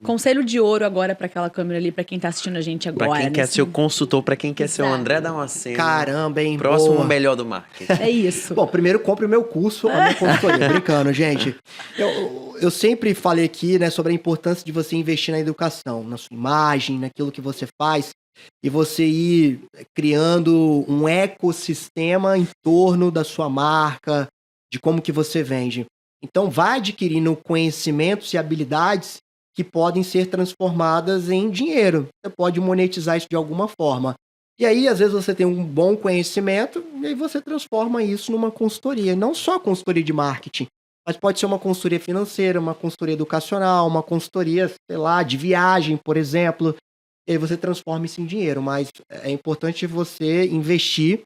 Speaker 1: Conselho de ouro agora pra aquela câmera ali, pra quem tá assistindo a gente agora.
Speaker 2: Pra quem quer
Speaker 1: nesse-
Speaker 2: ser o consultor, pra quem quer ser o
Speaker 1: Exato.
Speaker 2: André Damasceno.
Speaker 3: Caramba, hein?
Speaker 2: Próximo
Speaker 3: boa.
Speaker 2: melhor do marketing.
Speaker 1: É isso.
Speaker 3: Bom, primeiro compre o meu curso, a minha consultoria. Brincando, gente. Eu sempre falei aqui, né, sobre a importância de você investir na educação, na sua imagem, naquilo que você faz, e você ir criando um ecossistema em torno da sua marca, de como que você vende. Então, vai adquirindo conhecimentos e habilidades que podem ser transformadas em dinheiro. Você pode monetizar isso de alguma forma. E aí, às vezes, você tem um bom conhecimento e aí você transforma isso numa consultoria. Não só consultoria de marketing, mas pode ser uma consultoria financeira, uma consultoria educacional, uma consultoria, sei lá, de viagem, por exemplo. E aí você transforma isso em dinheiro. Mas é importante você investir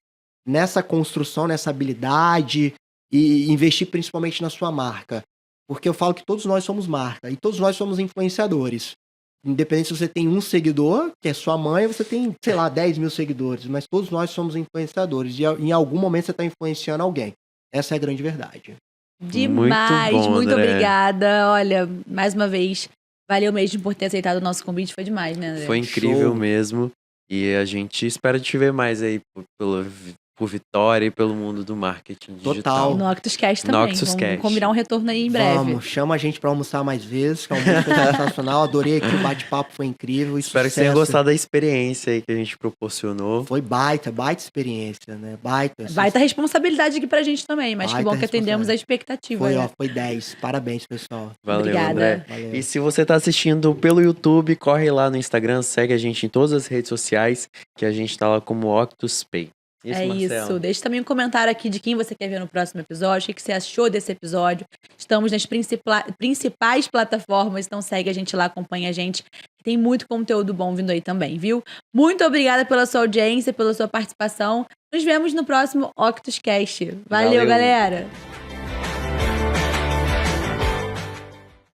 Speaker 3: nessa construção, nessa habilidade e investir principalmente na sua marca. Porque eu falo que todos nós somos marca e todos nós somos influenciadores. Independente se você tem um seguidor, que é sua mãe, ou você tem, sei lá, 10 mil seguidores. Mas todos nós somos influenciadores. E em algum momento você está influenciando alguém. Essa é a grande verdade.
Speaker 1: Demais,
Speaker 2: Muito bom,
Speaker 1: muito
Speaker 2: André.
Speaker 1: obrigada. Olha, mais uma vez, valeu mesmo por ter aceitado o nosso convite. Foi demais, né, André?
Speaker 2: Foi incrível
Speaker 3: Show.
Speaker 2: mesmo. E a gente espera te ver mais aí por Vitória e pelo mundo do marketing digital.
Speaker 3: Total.
Speaker 1: No Octuscast também.
Speaker 2: No Octuscast.
Speaker 1: Vamos combinar um retorno aí em breve.
Speaker 3: Vamos, chama a gente pra almoçar mais vezes, que o almoço foi sensacional. Adorei aqui, o bate-papo foi incrível. E
Speaker 2: Espero que você tenha
Speaker 3: sucesso.
Speaker 2: gostado da experiência aí que a gente proporcionou.
Speaker 3: Foi baita experiência, né? Baita.
Speaker 1: Vai ter responsabilidade aqui pra gente também, mas que
Speaker 3: Baita
Speaker 1: bom que atendemos a
Speaker 3: responsabilidade.
Speaker 1: expectativa.
Speaker 3: Foi,
Speaker 1: né?
Speaker 3: ó, foi 10. Parabéns, pessoal.
Speaker 2: Valeu,
Speaker 1: Obrigada.
Speaker 2: André.
Speaker 3: Valeu.
Speaker 2: E se você tá assistindo pelo YouTube, corre lá no Instagram, segue a gente em todas as redes sociais, que a gente tá lá como OctusPay.
Speaker 1: É
Speaker 2: Marcelo.
Speaker 1: isso. Deixe também um comentário aqui de quem você quer ver no próximo episódio, o que você achou desse episódio. Estamos nas principais plataformas, então segue a gente lá, acompanha a gente. Tem muito conteúdo bom vindo aí também, viu? Muito obrigada pela sua audiência, pela sua participação. Nos vemos no próximo Octuscast. Valeu,
Speaker 2: Valeu.
Speaker 1: galera!